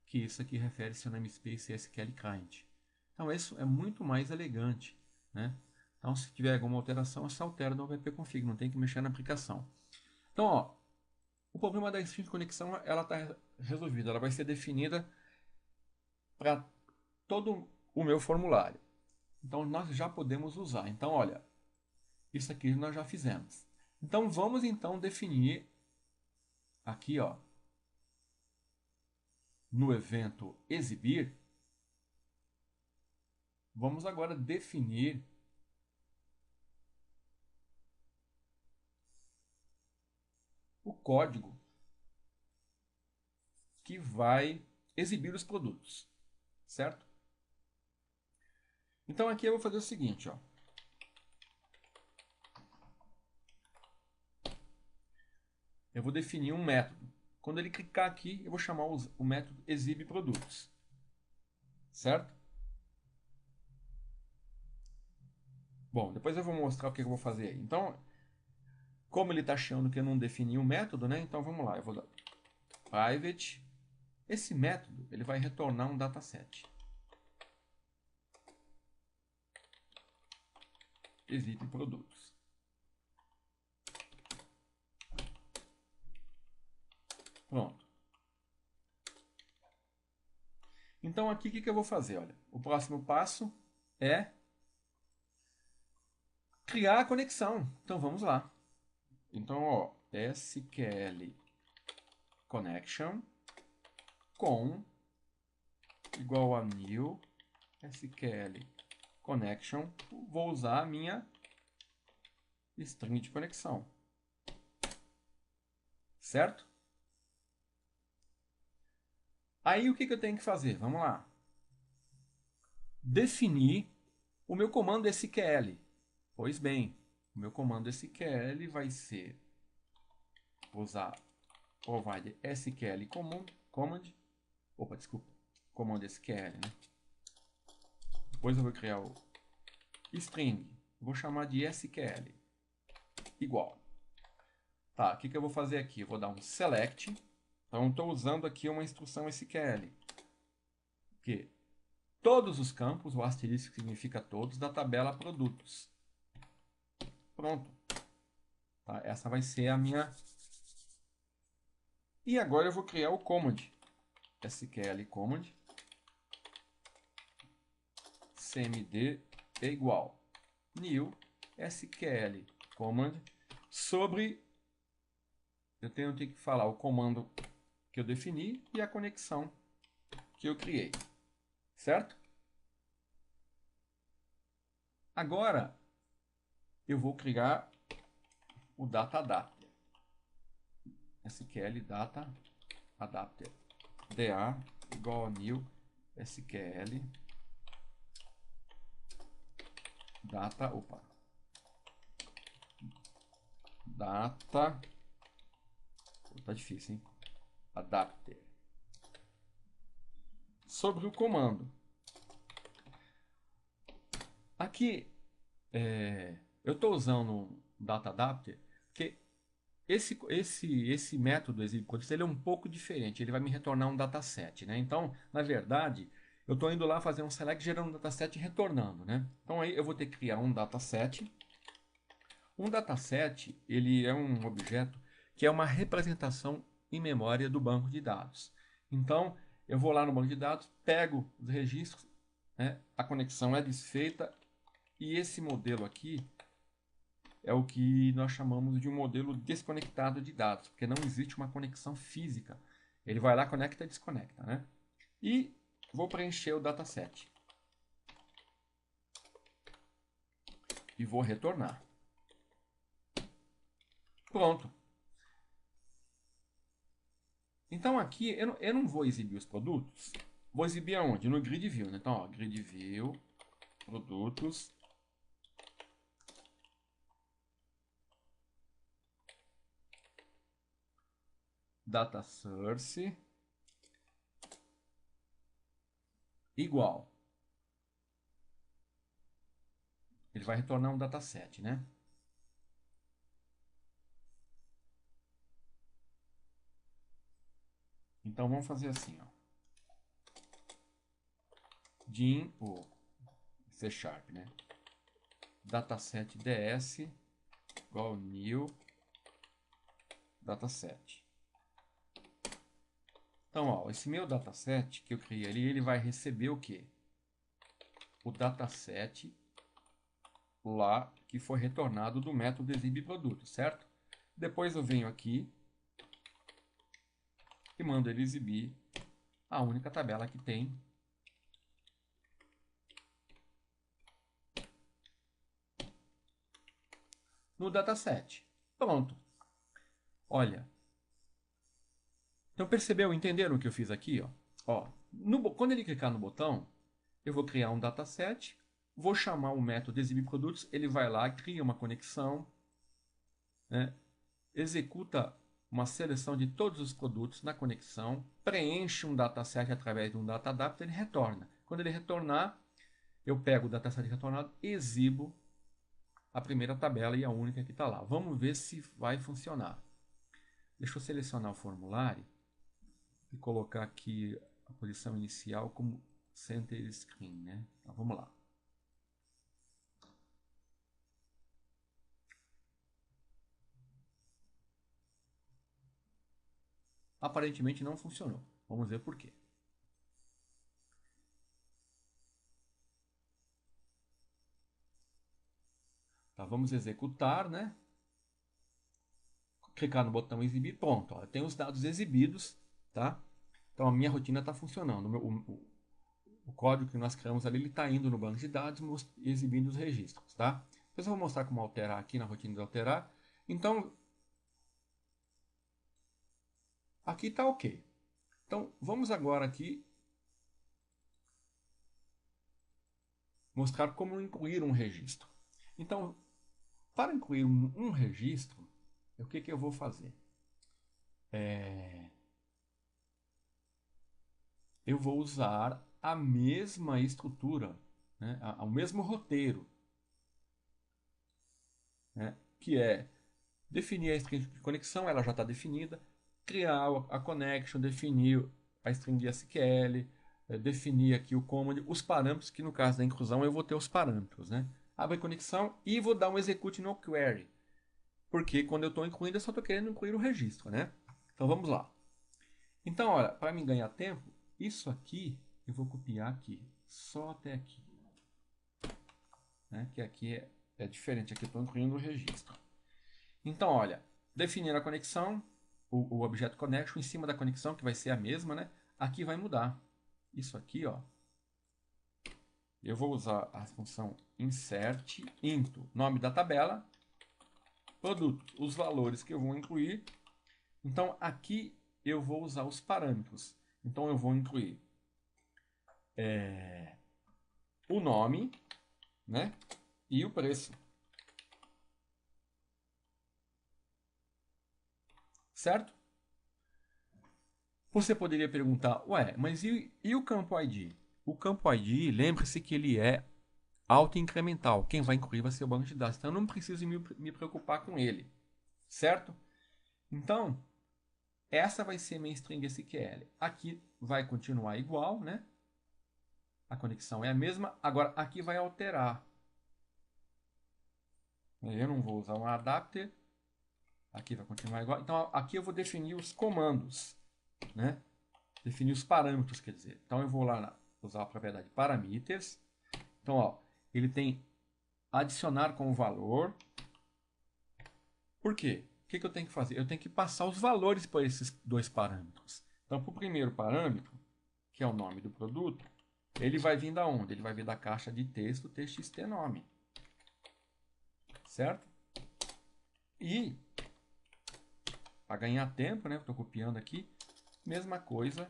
que isso aqui refere-se ao namespace SQL Client. Então, isso é muito mais elegante, né? Então, se tiver alguma alteração, você altera no appconfig, não tem que mexer na aplicação. Então, ó, o problema da string de conexão ela está resolvida, ela vai ser definida para todo o meu formulário. Então, nós já podemos usar. Então, olha, isso aqui nós já fizemos. Então, vamos então definir aqui, ó, no evento exibir, vamos agora definir código que vai exibir os produtos, certo? Então aqui eu vou fazer o seguinte, ó. Eu vou definir um método. Quando ele clicar aqui, eu vou chamar o método exibe produtos, certo? Bom, depois eu vou mostrar o que eu vou fazer aí. Então, como ele está achando que eu não defini o método, né? Então vamos lá, eu vou dar private. Esse método ele vai retornar um dataset. Exibe produtos. Pronto. Então aqui o que eu vou fazer? Olha, o próximo passo é criar a conexão. Então vamos lá. Então, ó, SQL connection com igual a new SQL connection. Vou usar a minha string de conexão. Certo? Aí o que eu tenho que fazer? Vamos lá. Definir o meu comando SQL. Pois bem, o meu comando SQL vai ser usar provide SQL comando SQL, né? Depois eu vou criar o string, vou chamar de SQL igual. Tá, o que eu vou fazer aqui? Eu vou dar um select. Então estou usando aqui uma instrução SQL, que todos os campos, o asterisco significa todos, da tabela produtos. Pronto. Tá, essa vai ser a minha. E agora eu vou criar o command. SQL command cmd é igual new SQL command sobre eu tenho que falar o comando que eu defini e a conexão que eu criei, certo? Agora eu vou criar o data adapter. SQL data adapter da igual a new SQL data tá difícil, hein? Adapter sobre o comando. Aqui eu estou usando o data adapter porque esse método execute ele é um pouco diferente. Ele vai me retornar um dataset, né? Então, na verdade, eu estou indo lá fazer um select gerando um dataset e retornando, né? Então aí eu vou ter que criar um dataset. Um dataset ele é um objeto que é uma representação em memória do banco de dados. Então, eu vou lá no banco de dados, pego os registros, né? A conexão é desfeita e esse modelo aqui é o que nós chamamos de um modelo desconectado de dados, porque não existe uma conexão física. Ele vai lá, conecta e desconecta, né? E vou preencher o dataset. E vou retornar. Pronto. Então aqui eu não vou exibir os produtos. Vou exibir aonde? No grid view, né? Então, ó, grid view, produtos, data source igual. Ele vai retornar um dataset, né? Então vamos fazer assim, ó. Din, o C Sharp, né? Dataset ds igual new dataset. Então, ó, esse meu dataset que eu criei ali, ele vai receber o quê? O dataset lá que foi retornado do método exibeProduto, certo? Depois eu venho aqui e mando ele exibir a única tabela que tem no dataset. Pronto. Olha, Então percebeu, entenderam o que eu fiz aqui? Quando ele clicar no botão, eu vou criar um dataset, vou chamar o método exibir produtos, ele vai lá, cria uma conexão, né, executa uma seleção de todos os produtos na conexão, preenche um dataset através de um data adapter e retorna. Quando ele retornar, eu pego o dataset retornado e exibo a primeira tabela e a única que está lá. Vamos ver se vai funcionar. Deixa eu selecionar o formulário e colocar aqui a posição inicial como center screen, né? Então, vamos lá. Aparentemente não funcionou. Vamos ver por quê. Tá, vamos executar, né? Clicar no botão exibir, pronto. Ó, tem os dados exibidos, tá? Então a minha rotina está funcionando. O código que nós criamos ali está indo no banco de dados exibindo os registros, tá? Depois eu vou mostrar como alterar aqui na rotina de alterar. Então, aqui está ok. Então, vamos agora aqui mostrar como incluir um registro. Então, para incluir um registro, o que eu vou fazer? Eu vou usar a mesma estrutura, né? O mesmo roteiro, né? Que é definir a string de conexão, ela já está definida, criar a connection, definir a string de SQL, definir aqui o command, os parâmetros, que no caso da inclusão eu vou ter os parâmetros, né? Abre a conexão e vou dar um execute no query, porque quando eu estou incluindo eu só estou querendo incluir o registro, né? Então vamos lá. Então, olha, para mim ganhar tempo, isso aqui eu vou copiar aqui, só até aqui, né? Que aqui é diferente, aqui eu estou incluindo o registro. Então, olha, definir a conexão, o objeto connection em cima da conexão, que vai ser a mesma, né? Aqui vai mudar. Isso aqui, ó, eu vou usar a função insert into, nome da tabela, produto, os valores que eu vou incluir. Então, aqui eu vou usar os parâmetros. Então, eu vou incluir o nome, né? E o preço. Certo? Você poderia perguntar, ué, mas e o campo ID? O campo ID, lembre-se que ele é auto-incremental. Quem vai incluir vai ser o banco de dados. Então, eu não preciso me preocupar com ele. Certo? Então, essa vai ser minha string SQL. Aqui vai continuar igual, né? A conexão é a mesma. Agora, aqui vai alterar. Eu não vou usar um adapter. Aqui vai continuar igual. Então, aqui eu vou definir os comandos, né? Definir os parâmetros, quer dizer. Então, eu vou lá usar a propriedade parameters. Então, ó, ele tem adicionar com o valor. Por quê? O que eu tenho que fazer? Eu tenho que passar os valores para esses dois parâmetros. Então, para o primeiro parâmetro, que é o nome do produto, ele vai vir da onde? Ele vai vir da caixa de texto txt nome. Certo? E, para ganhar tempo, né? Estou copiando aqui, mesma coisa,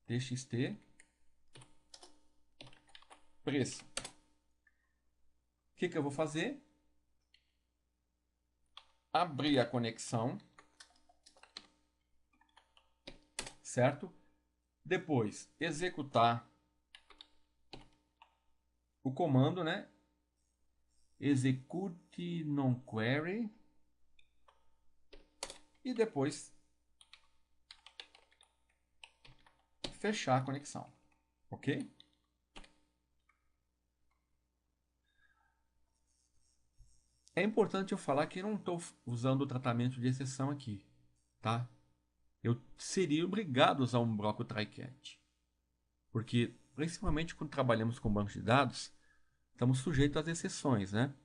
txt preço. O que eu vou fazer? Abrir a conexão, certo? Depois, executar o comando, né? Execute non-query. E depois, fechar a conexão. Ok? É importante eu falar que eu não estou usando o tratamento de exceção aqui, tá? Eu seria obrigado a usar um bloco try-catch. Porque, principalmente quando trabalhamos com bancos de dados, estamos sujeitos às exceções, né?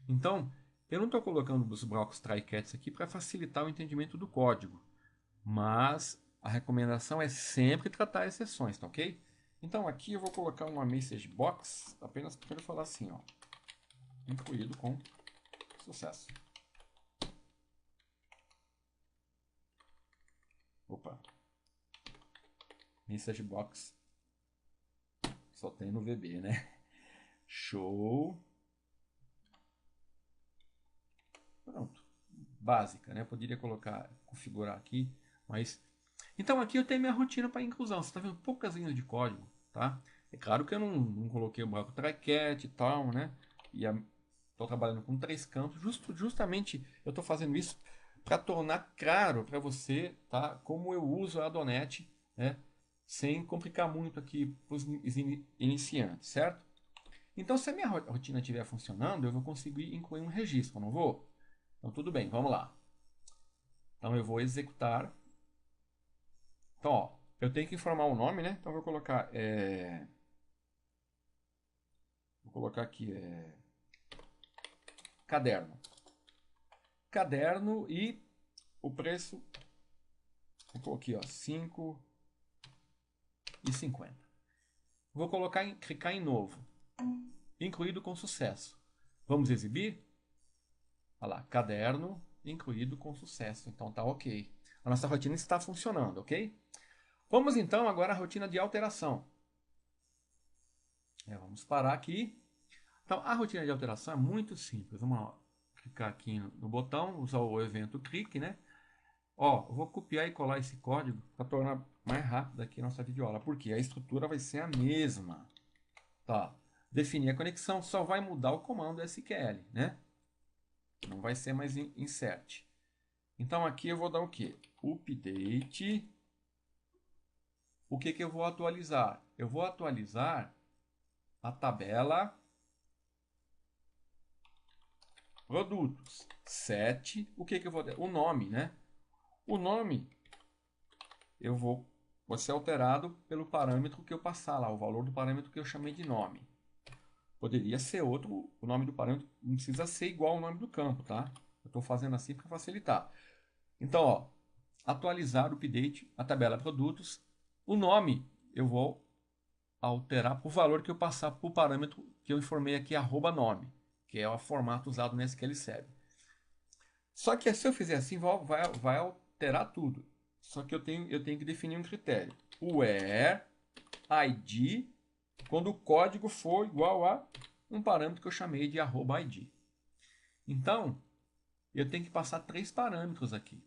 Então, eu não estou colocando os blocos try-catch aqui para facilitar o entendimento do código. Mas a recomendação é sempre tratar exceções, tá ok? Então, aqui eu vou colocar uma message box, apenas para eu falar assim, ó. Incluído com sucesso. Opa. Message box só tem no VB, né? Show. Pronto. Básica, né? Poderia colocar, configurar aqui, mas... Então aqui eu tenho minha rotina para inclusão. Você está vendo poucas linhas de código, tá? É claro que eu não coloquei o bloco try-catch e tal, né? E estou trabalhando com 3 campos. Justamente eu estou fazendo isso para tornar claro para você, tá? Como eu uso a Adonet, né? Sem complicar muito aqui para os iniciantes, certo? Então, se a minha rotina estiver funcionando, eu vou conseguir incluir um registro, não vou? Então, tudo bem, vamos lá. Então, eu vou executar. Então, ó, eu tenho que informar o nome, né? Então, eu vou colocar... Vou colocar aqui... Caderno. Caderno e o preço... Vou pôr aqui, ó, 5,50. Vou clicar em novo. Incluído com sucesso. Vamos exibir? Olha lá, caderno incluído com sucesso. Então tá ok. A nossa rotina está funcionando, ok? Vamos então agora à rotina de alteração. Vamos parar aqui. Então a rotina de alteração é muito simples. Vamos lá, clicar aqui no botão, usar o evento clique, né? Ó, eu vou copiar e colar esse código para tornar mais rápido aqui a nossa videoaula, porque a estrutura vai ser a mesma. Tá. Definir a conexão, só vai mudar o comando SQL, né? Não vai ser mais insert. Então aqui eu vou dar o quê? Update. O que eu vou atualizar? Eu vou atualizar a tabela produtos. Set. O que eu vou dar? O nome, né? O nome vai ser alterado pelo parâmetro que eu passar lá, o valor do parâmetro que eu chamei de nome. Poderia ser outro, o nome do parâmetro não precisa ser igual ao nome do campo, tá? Eu estou fazendo assim para facilitar. Então, ó, atualizar o update, a tabela produtos. O nome eu vou alterar para o valor que eu passar para o parâmetro que eu informei aqui, @nome, que é o formato usado no SQL Server. Só que se eu fizer assim, vai alterar tudo. Só que eu tenho que definir um critério. Where ID, quando o código for igual a um parâmetro que eu chamei de @id. Então, eu tenho que passar 3 parâmetros aqui.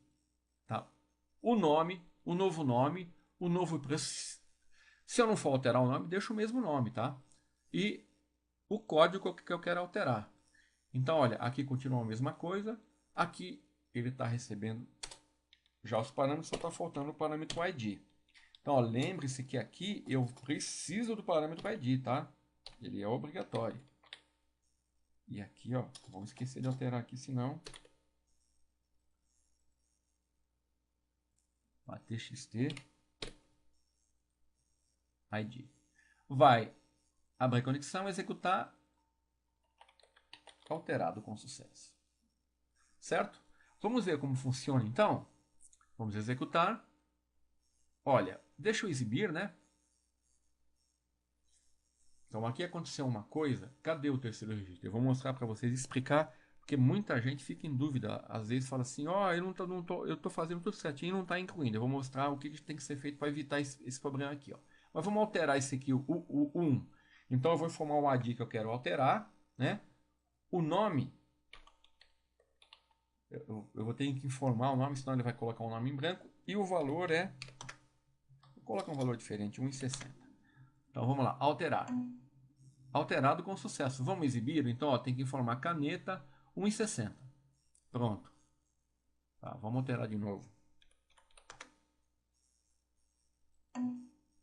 Tá? O nome, o novo preço. Se eu não for alterar o nome, deixa o mesmo nome, tá? E o código que eu quero alterar. Então, olha, aqui continua a mesma coisa. Aqui ele está recebendo já os parâmetros, só está faltando o parâmetro ID. Então, lembre-se que aqui eu preciso do parâmetro ID, tá? Ele é obrigatório. E aqui, ó, vamos esquecer de alterar aqui, senão... txt ID. Vai abrir conexão, executar, alterado com sucesso. Certo? Vamos ver como funciona então? Vamos executar. Olha, deixa eu exibir, né? Então aqui aconteceu uma coisa. Cadê o terceiro registro? Eu vou mostrar para vocês, explicar, porque muita gente fica em dúvida. Às vezes fala assim, ó, eu tô fazendo tudo certinho e não está incluindo. Eu vou mostrar o que tem que ser feito para evitar esse problema aqui, ó. Mas vamos alterar esse aqui, o 1. Então eu vou informar o ID que eu quero alterar, né? O nome, eu vou ter que informar o nome, senão ele vai colocar um nome em branco. E o valor é... Vou colocar um valor diferente, 1,60. Então vamos lá, alterar. Alterado com sucesso. Vamos exibir? Então ó, tem que informar caneta 1,60. Pronto. Tá, vamos alterar de novo.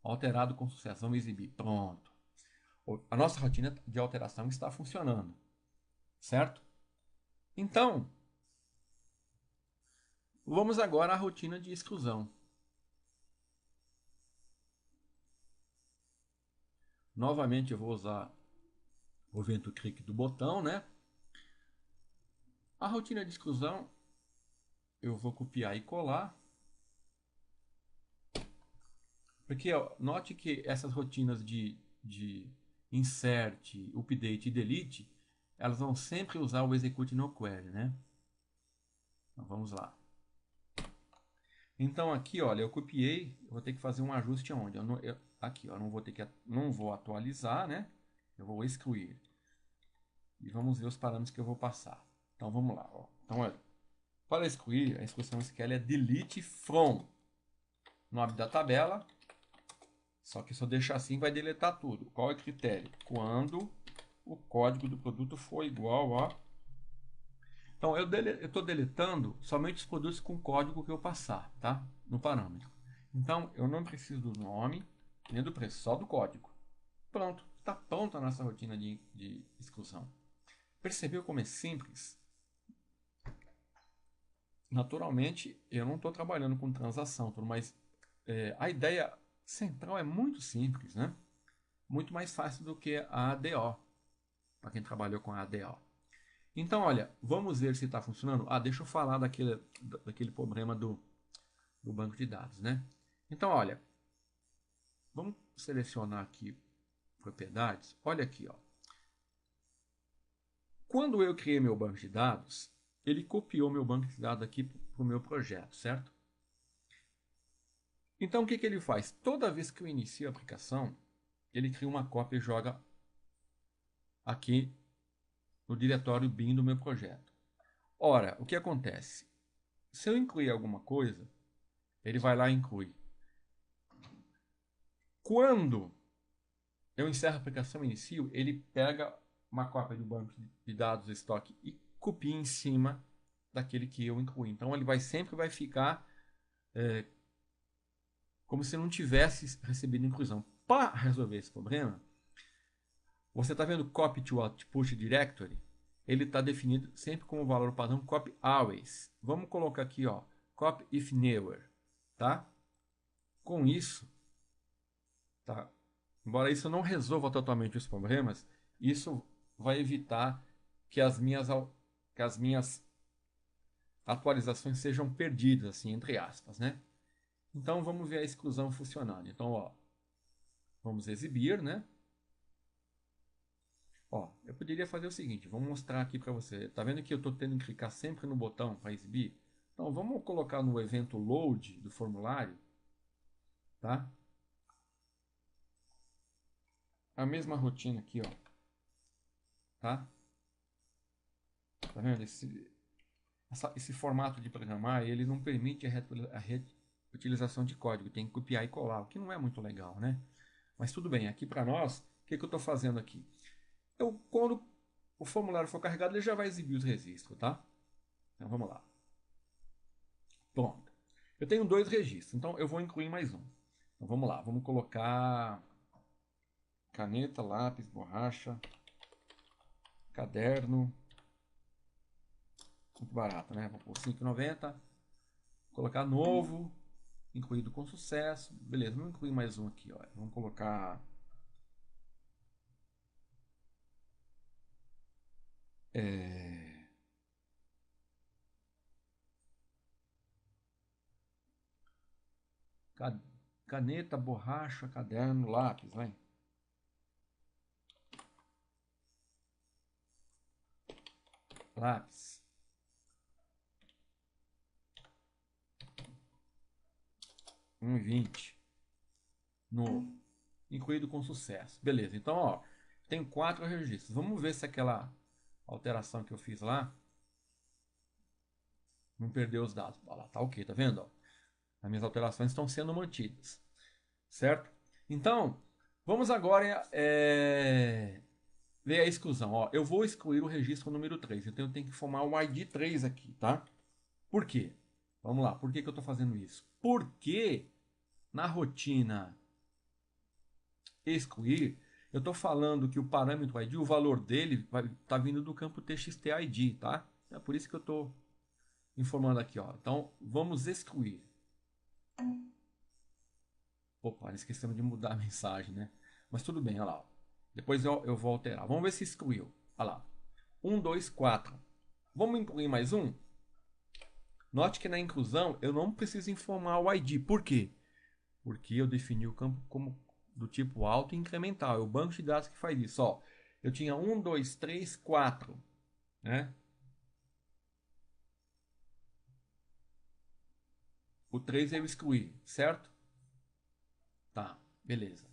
Alterado com sucesso. Vamos exibir. Pronto. A nossa rotina de alteração está funcionando. Certo? Então, vamos agora à rotina de exclusão. Novamente eu vou usar o evento clique do botão, né? A rotina de exclusão eu vou copiar e colar. Porque ó, note que essas rotinas de insert, update e delete, elas vão sempre usar o execute no query, né? Então vamos lá. Então aqui, olha, eu copiei, eu vou ter que fazer um ajuste aonde? Aqui, ó, não vou atualizar, né? Eu vou excluir. E vamos ver os parâmetros que eu vou passar. Então vamos lá, ó. Então olha, para excluir, a instrução SQL é delete from. Nome da tabela. Só que se eu deixar assim, vai deletar tudo. Qual é o critério? Quando o código do produto for igual a... Então, eu estou deletando somente os produtos com código que eu passar, tá? No parâmetro. Então, eu não preciso do nome, nem do preço, só do código. Pronto, está pronta a nossa rotina de exclusão. Percebeu como é simples? Naturalmente, eu não estou trabalhando com transação, mas a ideia central é muito simples, né? Muito mais fácil do que a ADO, para quem trabalhou com a ADO. Então, olha, vamos ver se está funcionando. Ah, deixa eu falar daquele problema do banco de dados, né? Então, olha, vamos selecionar aqui propriedades. Olha aqui, ó. Quando eu criei meu banco de dados, ele copiou meu banco de dados aqui para o meu projeto, certo? Então, o que ele faz? Toda vez que eu inicio a aplicação, ele cria uma cópia e joga aqui no diretório bin do meu projeto. Ora, o que acontece? Se eu incluir alguma coisa, ele vai lá e inclui. Quando eu encerro a aplicação e inicio, ele pega uma cópia do banco de dados estoque e copia em cima daquele que eu incluí. Então ele sempre vai ficar como se não tivesse recebido inclusão. Para resolver esse problema, você está vendo copy to output directory? Ele está definido sempre com o valor padrão copy always. Vamos colocar aqui, ó, copy if nowhere, tá? Com isso, tá? Embora isso não resolva totalmente os problemas, isso vai evitar que as minhas atualizações sejam perdidas, assim, entre aspas, né? Então vamos ver a exclusão funcionando. Então, ó, vamos exibir, né? Ó, eu poderia fazer o seguinte, vamos mostrar aqui para você. Tá vendo que eu estou tendo que clicar sempre no botão para exibir? Então vamos colocar no evento load do formulário, tá? A mesma rotina aqui, ó, tá? Tá vendo? Esse formato de programar, ele não permite a reutilização de código, tem que copiar e colar, o que não é muito legal, né? Mas tudo bem, aqui para nós, o que eu estou fazendo aqui? Quando o formulário for carregado, ele já vai exibir os registros, tá? Então vamos lá. Pronto. Eu tenho 2 registros, então eu vou incluir mais um. Então vamos lá, vamos colocar caneta, lápis, borracha, caderno. Muito barato, né? Vou pôr R$5,90. Colocar novo, incluído com sucesso. Beleza, vamos incluir mais um aqui, ó. Vamos colocar caneta, borracha, caderno, lápis, vai. Lápis. R$1,20. Novo. Incluído com sucesso. Beleza, então, ó, tem 4 registros. Vamos ver se aquela alteração que eu fiz lá não perdeu os dados. Olha lá, tá ok, tá vendo? Ó? As minhas alterações estão sendo mantidas. Certo? Então, vamos agora ver a exclusão. Ó, eu vou excluir o registro número 3. Então eu tenho que formar o ID 3 aqui, tá? Por quê? Vamos lá, por que eu estou fazendo isso? Porque na rotina excluir, eu estou falando que o parâmetro ID, o valor dele está vindo do campo txt_id, tá? É por isso que eu estou informando aqui, ó. Então, vamos excluir. Opa, esquecemos de mudar a mensagem, né? Mas tudo bem, olha lá. Ó. Depois eu vou alterar. Vamos ver se excluiu. Olha lá. 1, 2, 4. Vamos incluir mais um? Note que na inclusão eu não preciso informar o ID. Por quê? Porque eu defini o campo como do tipo auto incremental. É o banco de dados que faz isso. Ó, eu tinha 1, 2, 3, 4. Né? O 3 eu excluí, certo? Tá, beleza.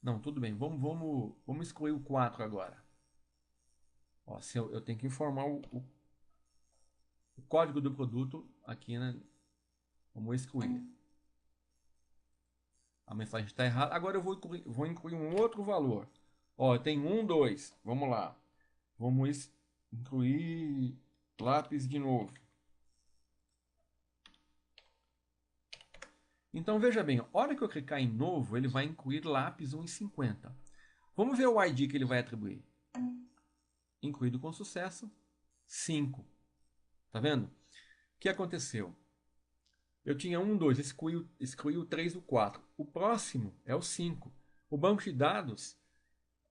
Não, tudo bem. Vamos excluir o 4 agora. Ó, se eu tenho que informar o código do produto aqui, né? Vamos excluir. A mensagem está errada. Agora eu vou incluir um outro valor. Ó, tem 1, 2. Vamos lá. Vamos incluir lápis de novo. Então veja bem, a hora que eu clicar em novo, ele vai incluir lápis 1,50. Vamos ver o ID que ele vai atribuir. Incluído com sucesso, 5. Tá vendo? O que aconteceu? Eu tinha 1, 2, excluí o 3 e o 4. O próximo é o 5. O banco de dados,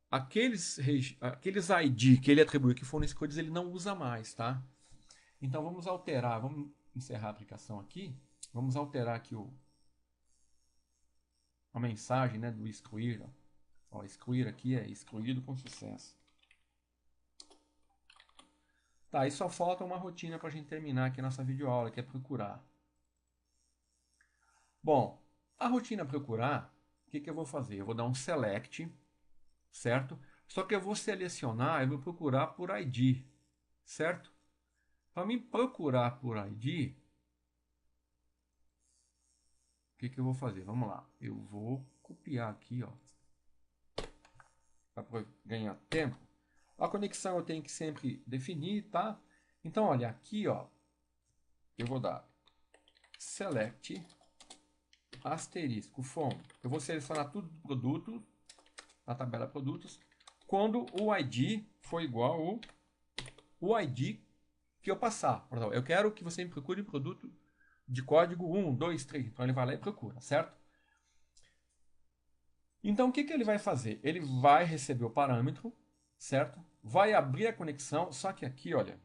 aqueles ID que ele atribuiu que foram escolhidos, ele não usa mais, tá? Então vamos alterar, vamos encerrar a aplicação aqui. Vamos alterar aqui a mensagem, né, do excluir. Ó, excluir aqui é excluído com sucesso. Tá, e só falta uma rotina para a gente terminar aqui a nossa videoaula, que é procurar. Bom, a rotina procurar, o que eu vou fazer? Eu vou dar um select, certo? Só que eu vou selecionar, eu vou procurar por ID, certo? Para me procurar por ID, o que eu vou fazer? Vamos lá, eu vou copiar aqui, ó, para ganhar tempo. A conexão eu tenho que sempre definir, tá? Então, olha, aqui, ó, eu vou dar select asterisco from. Eu vou selecionar tudo do produto, na tabela produtos, quando o ID for igual ao o ID que eu passar. Eu quero que você me procure produto de código 1, 2, 3. Então ele vai lá e procura, certo? Então o que ele vai fazer? Ele vai receber o parâmetro, certo? Vai abrir a conexão, só que aqui, olha,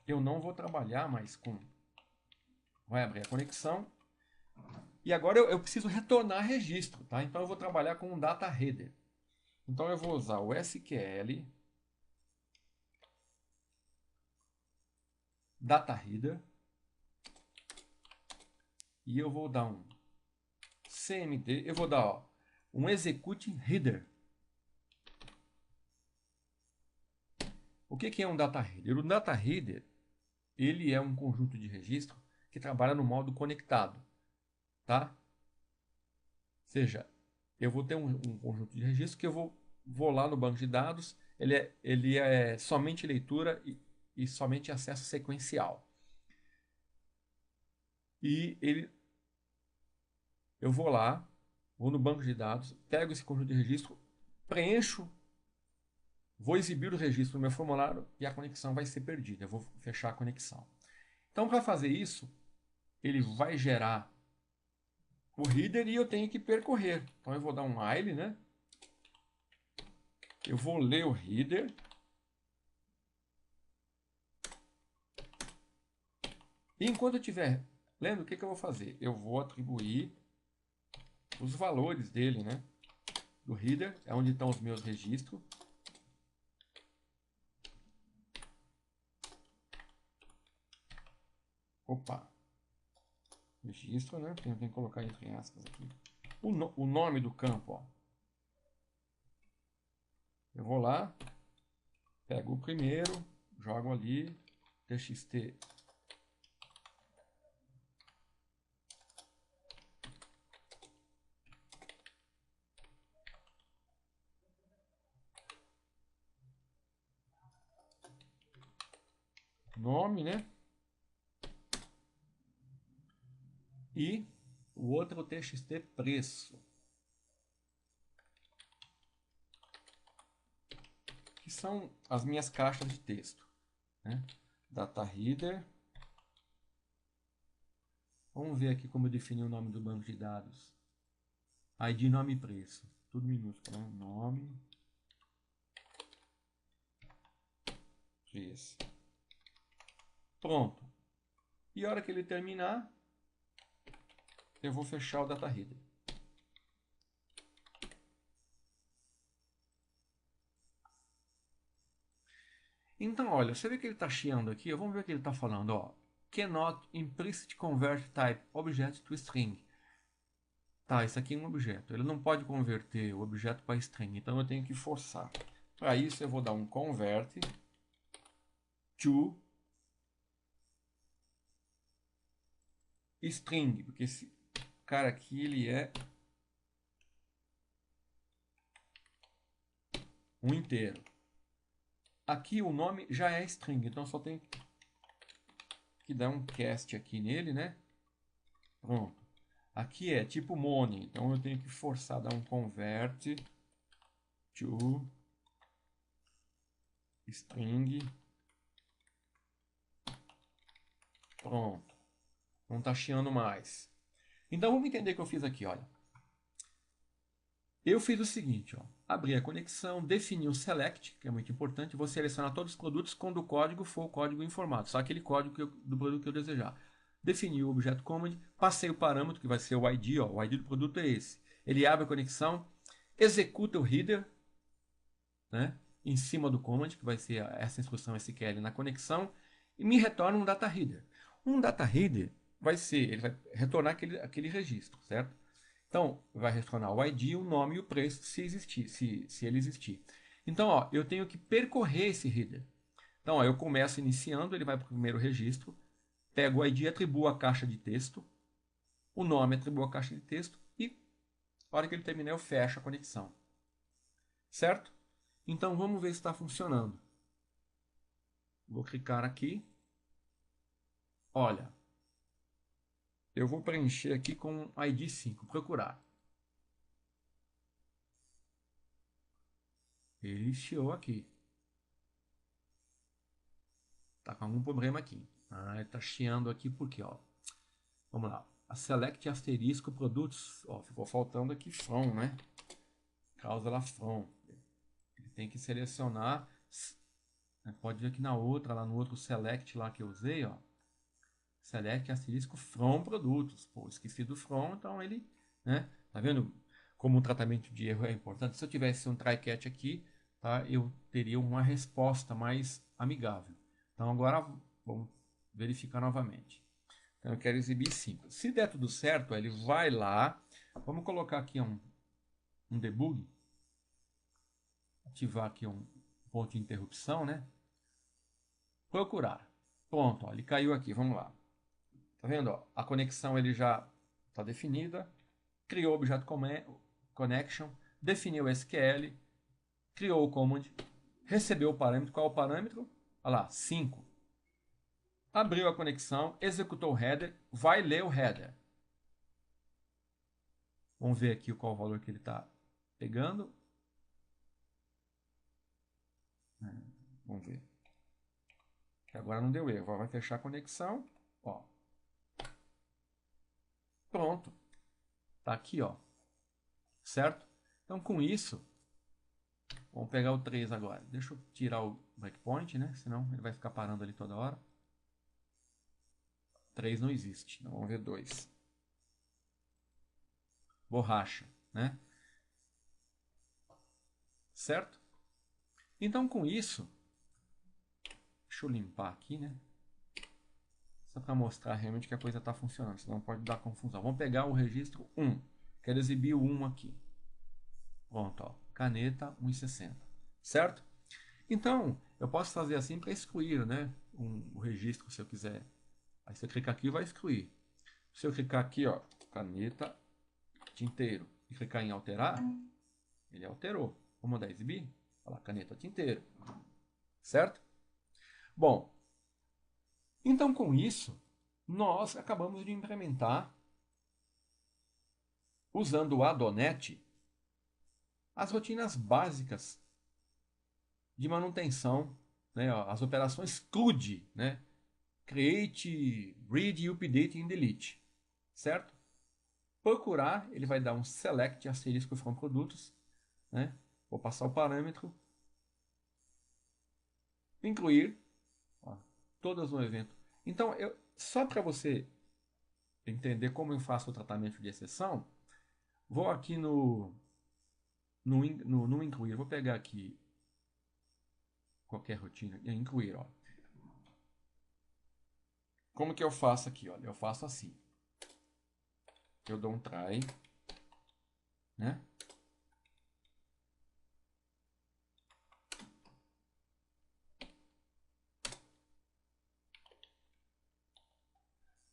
eu não vou trabalhar mais com... Vai abrir a conexão. E agora eu preciso retornar registro, tá? Então eu vou trabalhar com um data header. Então eu vou usar o SQL data header e eu vou dar um CMD, eu vou dar ó, um execute header. O que é um data header? O data header ele é um conjunto de registro que trabalha no modo conectado, tá? Ou seja, eu vou ter um conjunto de registros que eu vou lá no banco de dados, ele é somente leitura e somente acesso sequencial. E eu vou lá, vou no banco de dados, pego esse conjunto de registro, preencho, vou exibir o registro no meu formulário e a conexão vai ser perdida. Eu vou fechar a conexão. Então, para fazer isso, ele vai gerar o header e eu tenho que percorrer. Então, eu vou dar um while, né? Eu vou ler o header. E enquanto eu estiver lendo, o que eu vou fazer? Eu vou atribuir os valores dele, né? Do header, é onde estão os meus registros. Opa! Registro, né? Tem que colocar entre aspas aqui. O nome do campo, ó. Eu vou lá, pego o primeiro, jogo ali, txt. Nome, né? E o outro txt preço. Que são as minhas caixas de texto, né? Data header. Vamos ver aqui como eu defini o nome do banco de dados. ID, nome e preço. Tudo minúsculo, né? Nome, preço. Pronto. E a hora que ele terminar, eu vou fechar o data header. Então, olha, você vê que ele está chiando aqui, vamos ver o que ele está falando. Ó. cannot implicit convert type object to string. Tá, isso aqui é um objeto. Ele não pode converter o objeto para string, então eu tenho que forçar. Para isso eu vou dar um convert to string, porque esse cara aqui ele é um inteiro. Aqui o nome já é string, então só tem que dar um cast aqui nele, né? Pronto. Aqui é tipo money, então eu tenho que forçar, dar um convert to string. Pronto. Não está chiando mais. Então vamos entender o que eu fiz aqui, olha. Eu fiz o seguinte, ó. Abri a conexão, defini o select, que é muito importante. Vou selecionar todos os produtos quando o código for o código informado, só aquele código do produto que eu desejar. Defini o objeto command, passei o parâmetro, que vai ser o ID, ó. O ID do produto é esse. Ele abre a conexão, executa o header, né, em cima do command, que vai ser essa instrução SQL na conexão, e me retorna um data header. Um data header ele vai retornar aquele registro, certo? Então, vai retornar o ID, o nome e o preço, se existir, se ele existir. Então, ó, eu tenho que percorrer esse header. Então, ó, eu começo iniciando, ele vai para o primeiro registro, pego o ID, atribuo a caixa de texto, o nome atribuo a caixa de texto e, na hora que ele terminar, eu fecho a conexão. Certo? Então, vamos ver se está funcionando. Vou clicar aqui. Olha, eu vou preencher aqui com ID 5, procurar. Ele chiou aqui. Tá com algum problema aqui. Ah, ele tá chiando aqui porque, ó. Vamos lá. A select asterisco produtos. Ó, ficou faltando aqui from, né? Causa lá from. Ele tem que selecionar. Pode ver aqui na outra, lá no outro select lá que eu usei, ó. Select asterisco from produtos. Pô, esqueci do from, então ele, né? Tá vendo como o tratamento de erro é importante? Se eu tivesse um try catch aqui, tá? Eu teria uma resposta mais amigável. Então agora vamos verificar novamente. Então eu quero exibir 5. Se der tudo certo, ele vai lá. Vamos colocar aqui um debug. Ativar aqui um ponto de interrupção, né? Procurar. Pronto, ó, ele caiu aqui. Vamos lá. Tá vendo? Ó? A conexão ele já está definida. Criou o objeto connection. Definiu o SQL. Criou o command. Recebeu o parâmetro. Qual é o parâmetro? Olha lá, 5. Abriu a conexão. Executou o header. Vai ler o header. Vamos ver aqui qual o valor que ele está pegando. Vamos ver. Agora não deu erro. Vai fechar a conexão. Ó. Pronto. Tá aqui, ó. Certo? Então, com isso, vamos pegar o 3 agora. Deixa eu tirar o breakpoint, né? Senão ele vai ficar parando ali toda hora. 3 não existe. Então, vamos ver 2. Borracha, né? Certo? Então, com isso, deixa eu limpar aqui, né? Só para mostrar realmente que a coisa está funcionando, senão pode dar confusão. Vamos pegar o registro 1. Quero exibir o 1 aqui. Pronto, ó. Caneta 1,60. Certo? Então, eu posso fazer assim para excluir, né? O registro, se eu quiser. Aí você clica aqui e vai excluir. Se eu clicar aqui, ó, caneta tinteiro, e clicar em alterar, ele alterou. Vamos mandar exibir? Olha lá, caneta tinteiro. Certo? Bom, então com isso, nós acabamos de implementar, usando o Adonet, as rotinas básicas de manutenção, né, ó, as operações CRUD, né? Create, Read, Update e Delete. Certo? Procurar, ele vai dar um select asterisco from produtos, né? Vou passar o parâmetro, incluir, ó, todas no evento. Então, só para você entender como eu faço o tratamento de exceção, vou aqui no incluir, vou pegar aqui qualquer rotina, incluir, ó. Como que eu faço aqui? Olha, eu faço assim. Eu dou um try, né?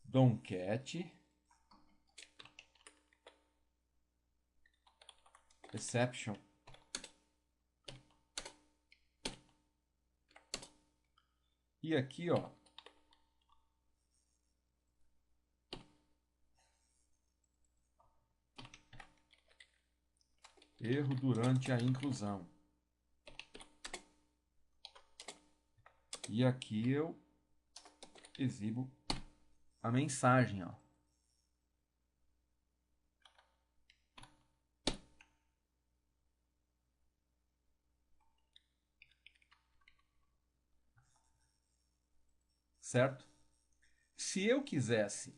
Dou um cat, exception, e aqui, ó, erro durante a inclusão. E aqui eu exibo a mensagem, ó. Certo? Se eu quisesse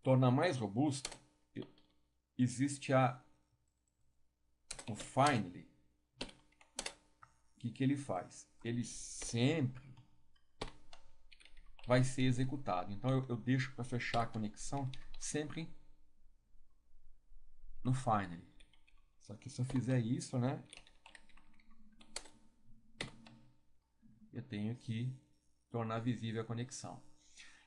tornar mais robusto, existe o finally. O que ele faz? Ele sempre vai ser executado. Então eu deixo para fechar a conexão sempre no finally. Só que se eu fizer isso, né, eu tenho que tornar visível a conexão.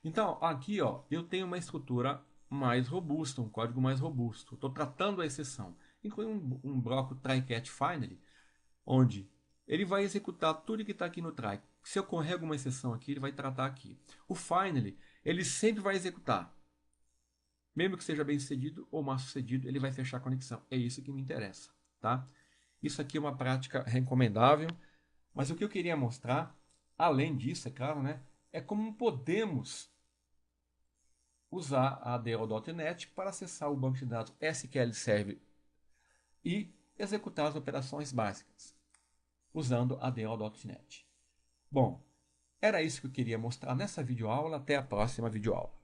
Então, aqui, ó, eu tenho uma estrutura mais robusta, um código mais robusto. Estou tratando a exceção. Inclui um bloco try-catch finally, onde ele vai executar tudo que está aqui no try. Se eu correr alguma exceção aqui, ele vai tratar aqui. O finally, ele sempre vai executar. Mesmo que seja bem sucedido ou mal sucedido, ele vai fechar a conexão. É isso que me interessa, tá? Isso aqui é uma prática recomendável, mas o que eu queria mostrar, além disso, é claro, né, é como podemos usar a ADO.NET para acessar o banco de dados SQL Server e executar as operações básicas usando a ADO.NET. Bom, era isso que eu queria mostrar nessa videoaula. Até a próxima videoaula.